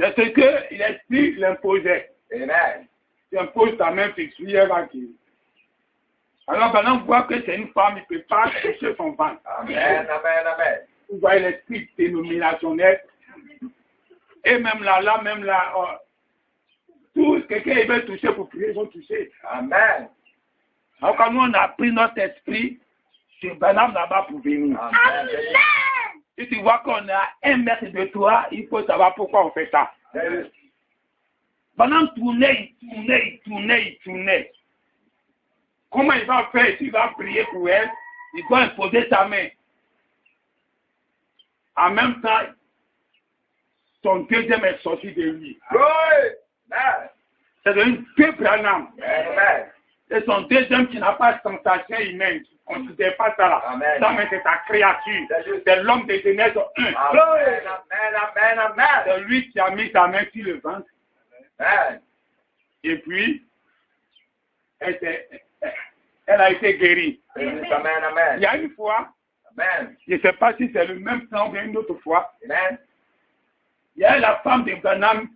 C'est ce que l'esprit l'imposait. Amen. Tu imposes ta main fixe, lui, elle va guérir. Alors maintenant, on voit que c'est une femme, il ne peut pas toucher son ventre. Amen. Amen. Amen. Vous voyez l'esprit dénominationnel. Et même là, tout quelqu'un il veut toucher pour prier, ils vont toucher. Amen. Alors quand nous on a pris notre esprit, c'est Branham là-bas pour venir. Amen. Si tu vois qu'on est à 1 mètre de toi, il faut savoir pourquoi on fait ça. Branham tournait. Comment il va faire? S'il va prier pour elle, il doit imposer sa main. En même temps, son deuxième est sorti de lui. C'est devenu deux Branham. Et son deuxième qui n'a pas de sensation humaine, qui ne considère pas ça là. Amen. Ça, mais c'est sa créature. C'est l'homme de Genèse 1. C'est lui qui a mis sa main sur le ventre. Et puis, elle a été guérie. Il y a une fois, je ne sais pas si c'est le même temps ou bien une autre fois, il y a la femme de Branham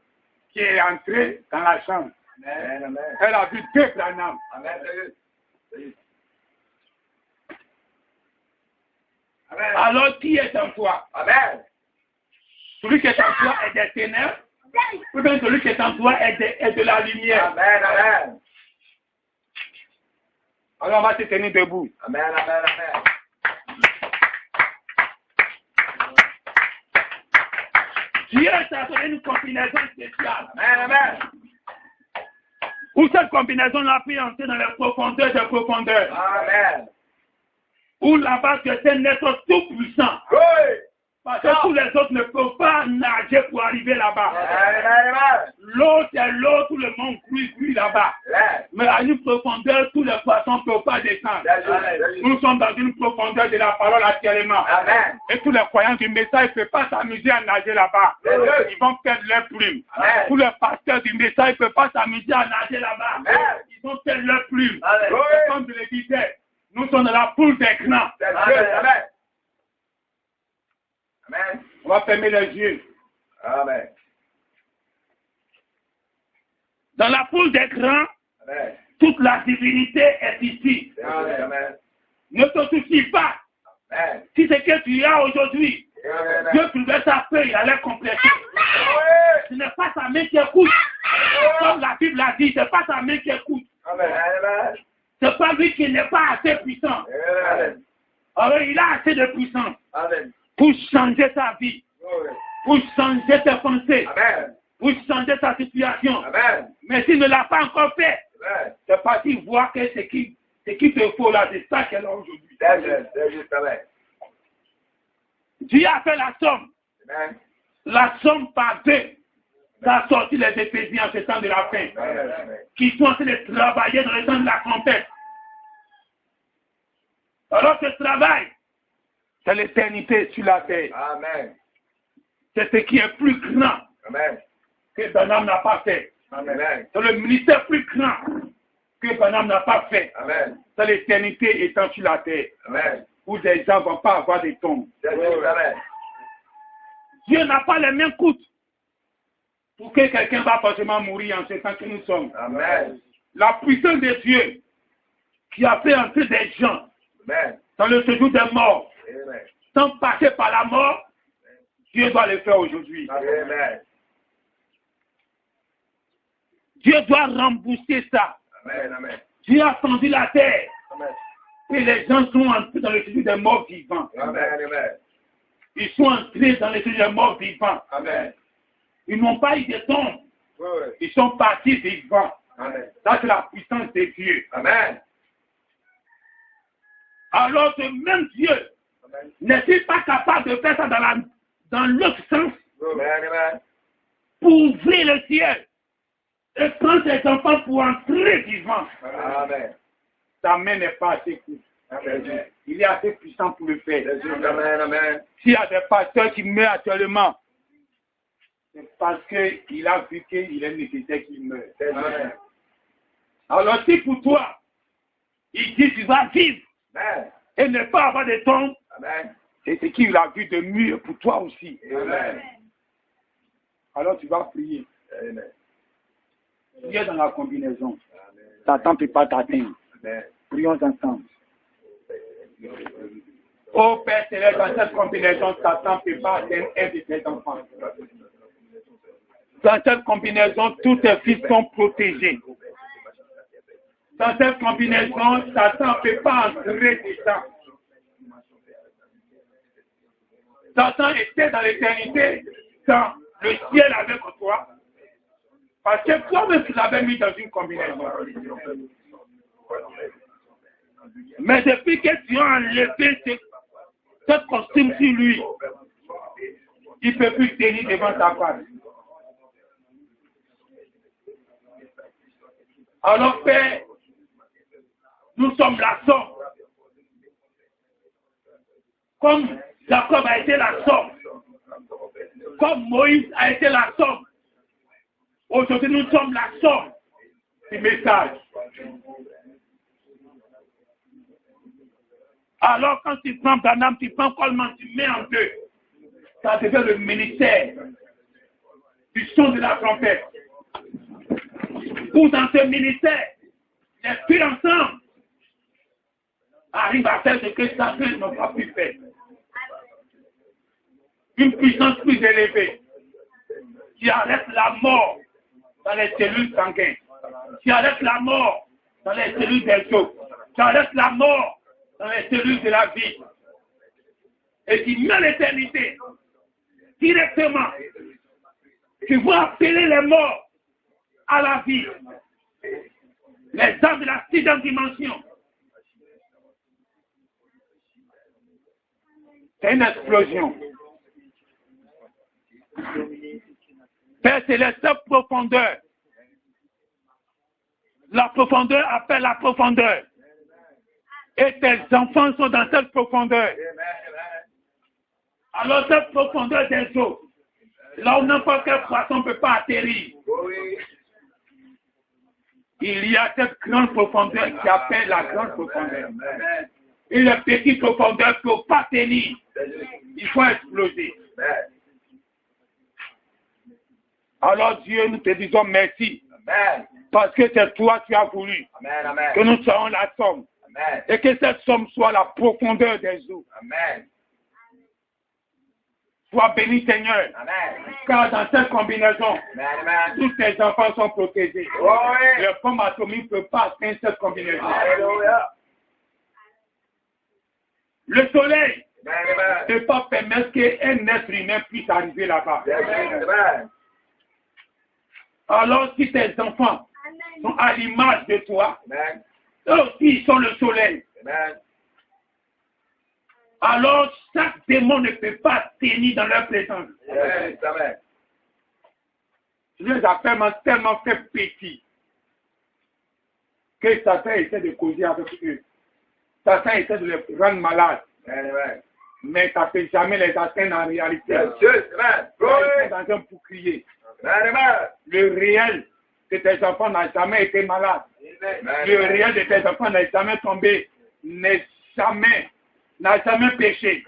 qui est entrée dans la chambre. Elle a vu deux Branham. Alors, qui est en toi? Celui qui est en toi est des ténèbres, ou bien celui qui est en toi est de la lumière. Alors, on va se tenir debout. Dieu t'a donné une combinaison spéciale. Où cette combinaison l'a fait entrer dans les profondeurs des profondeurs. Où là-bas, tu es un être tout puissant. Parce que tous les autres ne peuvent pas nager pour arriver là-bas. L'eau, c'est l'eau, tout le monde cuit là-bas. Mais à une profondeur, tous les poissons ne peuvent pas descendre. Nous sommes dans une profondeur de la parole actuellement. Et tous les croyants du message ne peuvent pas s'amuser à nager là-bas. Ils vont perdre leur plume. Tous les pasteurs du message ne peuvent pas s'amuser à nager là-bas. Ils vont perdre leur plume. Comme je le disais, nous sommes dans la poule des grands. On va fermer les yeux. Dans la foule des grands, toute la divinité est ici. Ne te soucie pas. Si c'est que tu as aujourd'hui, Dieu trouvait sa paix, il allait compléter. Ce n'est pas sa main qui écoute. Comme la Bible a dit, ce n'est pas sa main qui écoute. C'est pas lui qui n'est pas assez puissant. Alors il a assez de puissance pour changer sa vie, pour changer ses pensées, pour changer sa situation. Mais s'il ne l'a pas encore fait, c'est parce qu'il voit que ce qui te faut là, c'est ça qu'elle a aujourd'hui. Dieu a fait la somme. La somme par deux. Ça a sorti les Éphésiens en ce temps de la fin, qui sont en train de travailler dans le temps de la tempête. Alors ce travail, c'est l'éternité sur la terre. C'est ce qui est plus grand que Branham n'a pas fait. C'est le ministère plus grand que Branham n'a pas fait. C'est l'éternité étant sur la terre. Où des gens ne vont pas avoir des tombes. Dieu n'a pas les mêmes coûts pour que quelqu'un va forcément mourir en ce temps que nous sommes. La puissance de Dieu qui a fait entrer des gens dans le séjour des morts, sans passer par la mort, Dieu doit le faire aujourd'hui. Dieu doit rembourser ça. Dieu a tendu la terre que les gens sont entrés dans le séjour des morts vivants. Amen. Amen. Ils sont entrés dans le séjour des morts vivants. Amen. Ils n'ont pas eu de tombe. Oui. Ils sont partis vivants. Amen. Ça, c'est la puissance de Dieu. Amen. Alors que même Dieu n'est-il pas capable de faire ça dans l'autre sens Amen. Amen. pour ouvrir le ciel et prendre ses enfants pour entrer vivants? Amen. Ta main n'est pas assez courte. Amen. Il est assez puissant pour le faire. Amen. Amen. S'il y a des pasteurs qui meurent actuellement, c'est parce qu'il a vu qu'il est nécessaire qu'il meure. Amen. Alors si pour toi, il dit tu vas vivre Amen. et ne pas avoir de tombe, Amen. c'est ce qu'il a vu de mieux pour toi aussi. Amen. Alors tu vas prier. Amen. Tu es dans la combinaison. Satan ne peut pas t'atteindre. Amen. Prions ensemble. Ô Père Céleste, dans cette combinaison, Satan ne peut pas atteindre un de tes enfants. Dans cette combinaison, tous tes fils sont protégés. Dans cette combinaison, Satan ne peut pas entrer dedans. Satan était dans l'éternité, dans le ciel avec toi. Parce que toi-même, tu l'avais mis dans une combinaison. Mais depuis que tu as enlevé ce costume sur lui, il ne peut plus tenir devant ta face. Alors, Père, nous sommes la somme. Comme Jacob a été la somme. Comme Moïse a été la somme. Aujourd'hui, nous sommes la somme du message. Alors, quand tu prends ta âme, tu prends Coleman, tu mets en deux. Ça devient le ministère du son de la trompette. Ou dans ce ministère, les filles ensemble arrivent à faire ce que Satan n'a pas pu faire. Une puissance plus élevée qui arrête la mort dans les cellules sanguines, qui arrête la mort dans les cellules des os, qui arrête la mort dans les cellules de la vie et qui met l'éternité directement, qui va appeler les morts à la vie, les âmes de la sixième dimension. C'est une explosion. Père Céleste, cette profondeur. La profondeur appelle la profondeur. Et tes enfants sont dans cette profondeur. Alors cette profondeur des eaux, là où n'importe quel poisson ne peut pas atterrir, il y a cette grande profondeur qui appelle la grande profondeur. Et les petites profondeurs ne peuvent pas tenir. Il faut exploser. Alors Dieu, nous te disons merci. Parce que c'est toi qui as voulu que nous soyons la somme. Et que cette somme soit la profondeur des eaux. Sois béni Seigneur. Car dans cette combinaison, tous tes enfants sont protégés. Les pommes atomiques ne peuvent pas atteindre cette combinaison. Le soleil ne peut pas permettre qu'un être humain puisse arriver là-bas. Alors si tes enfants sont à l'image de toi, eux aussi ils sont le soleil. Alors chaque démon ne peut pas tenir dans leur présence. Je les appelle tellement fait petits que Satan essaie de causer avec eux. Satan essaie de les rendre malades. Mais ça ne peut jamais les atteindre en réalité. Ils sont dans un bouclier. Le réel de tes enfants n'a jamais été malade. Le réel de tes enfants n'a jamais tombé, n'a jamais péché.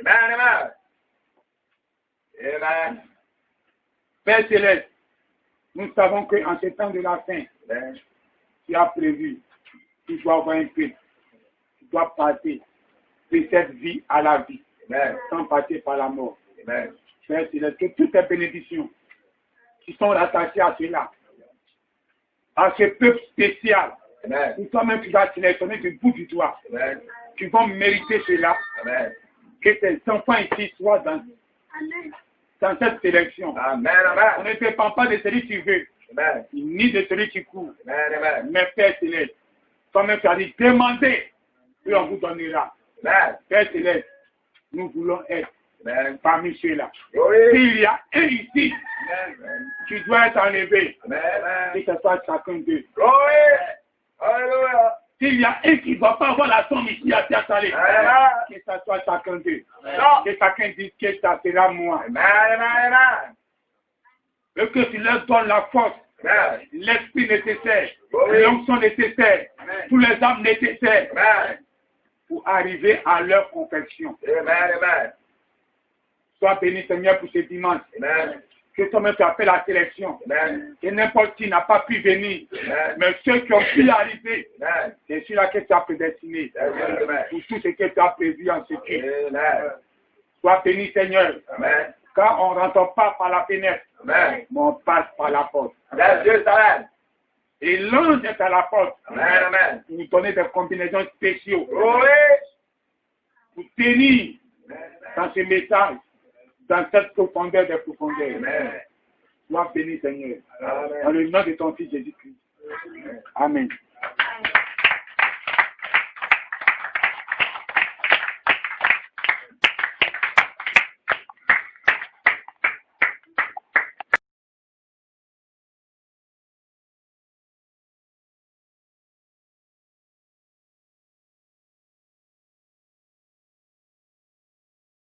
Père Céleste, nous savons qu'en ce temps de la fin, tu as prévu, tu dois avoir un peu, tu dois passer de cette vie à la vie, sans passer par la mort. Père Céleste, que toutes tes bénédictions qui sont rattachées à cela, à ce peuple spécial, Amen. Et toi-même, tu vas sélectionner du bout du doigt. Amen. Tu vas mériter cela. Amen. Que tes enfants ici soient dans cette sélection. Amen. On Amen. ne dépend pas de celui que tu veux, Amen. ni de celui qui court. Amen. Amen. Mais Père Céleste, toi-même tu as dit, demandez, et on vous donnera. Amen. Père Céleste, nous voulons être Amen. parmi ceux-là. Glory. S'il y a un ici Amen. qui doit être enlevé, Amen. que ce soit chacun d'eux. Glory. Hallelujah. S'il y a un qui ne doit pas avoir la somme ici à t'installer, Amen. que ce soit chacun d'eux. Amen. Que chacun dise que ça sera moi. Amen. Amen. Et que tu leur donnes la force, Amen. l'esprit nécessaire, Oui. l'onction nécessaire, Amen. tous les âmes nécessaires Amen. pour arriver à leur confession. Amen. Amen. Sois béni Seigneur pour ce dimanche. Amen. Que toi-même tu as fait la sélection. Amen. Que n'importe qui n'a pas pu venir. Amen. Mais ceux qui ont pu arriver, Amen. c'est celui-là que tu as prédestiné. Amen. Pour tout ce que tu as prévu en ce qui. Amen. Sois béni Seigneur. Amen. Quand on ne rentre pas par la fenêtre, Amen. mais on passe par la porte. That's just amen. Et l'ange est à la porte Amen. Amen. pour nous donner des combinaisons spéciaux. Glory. Pour tenir dans ce message, dans cette profondeur des profondeurs. Amen. Sois béni Seigneur. Dans Amen. le nom de ton Fils Jésus-Christ. Amen.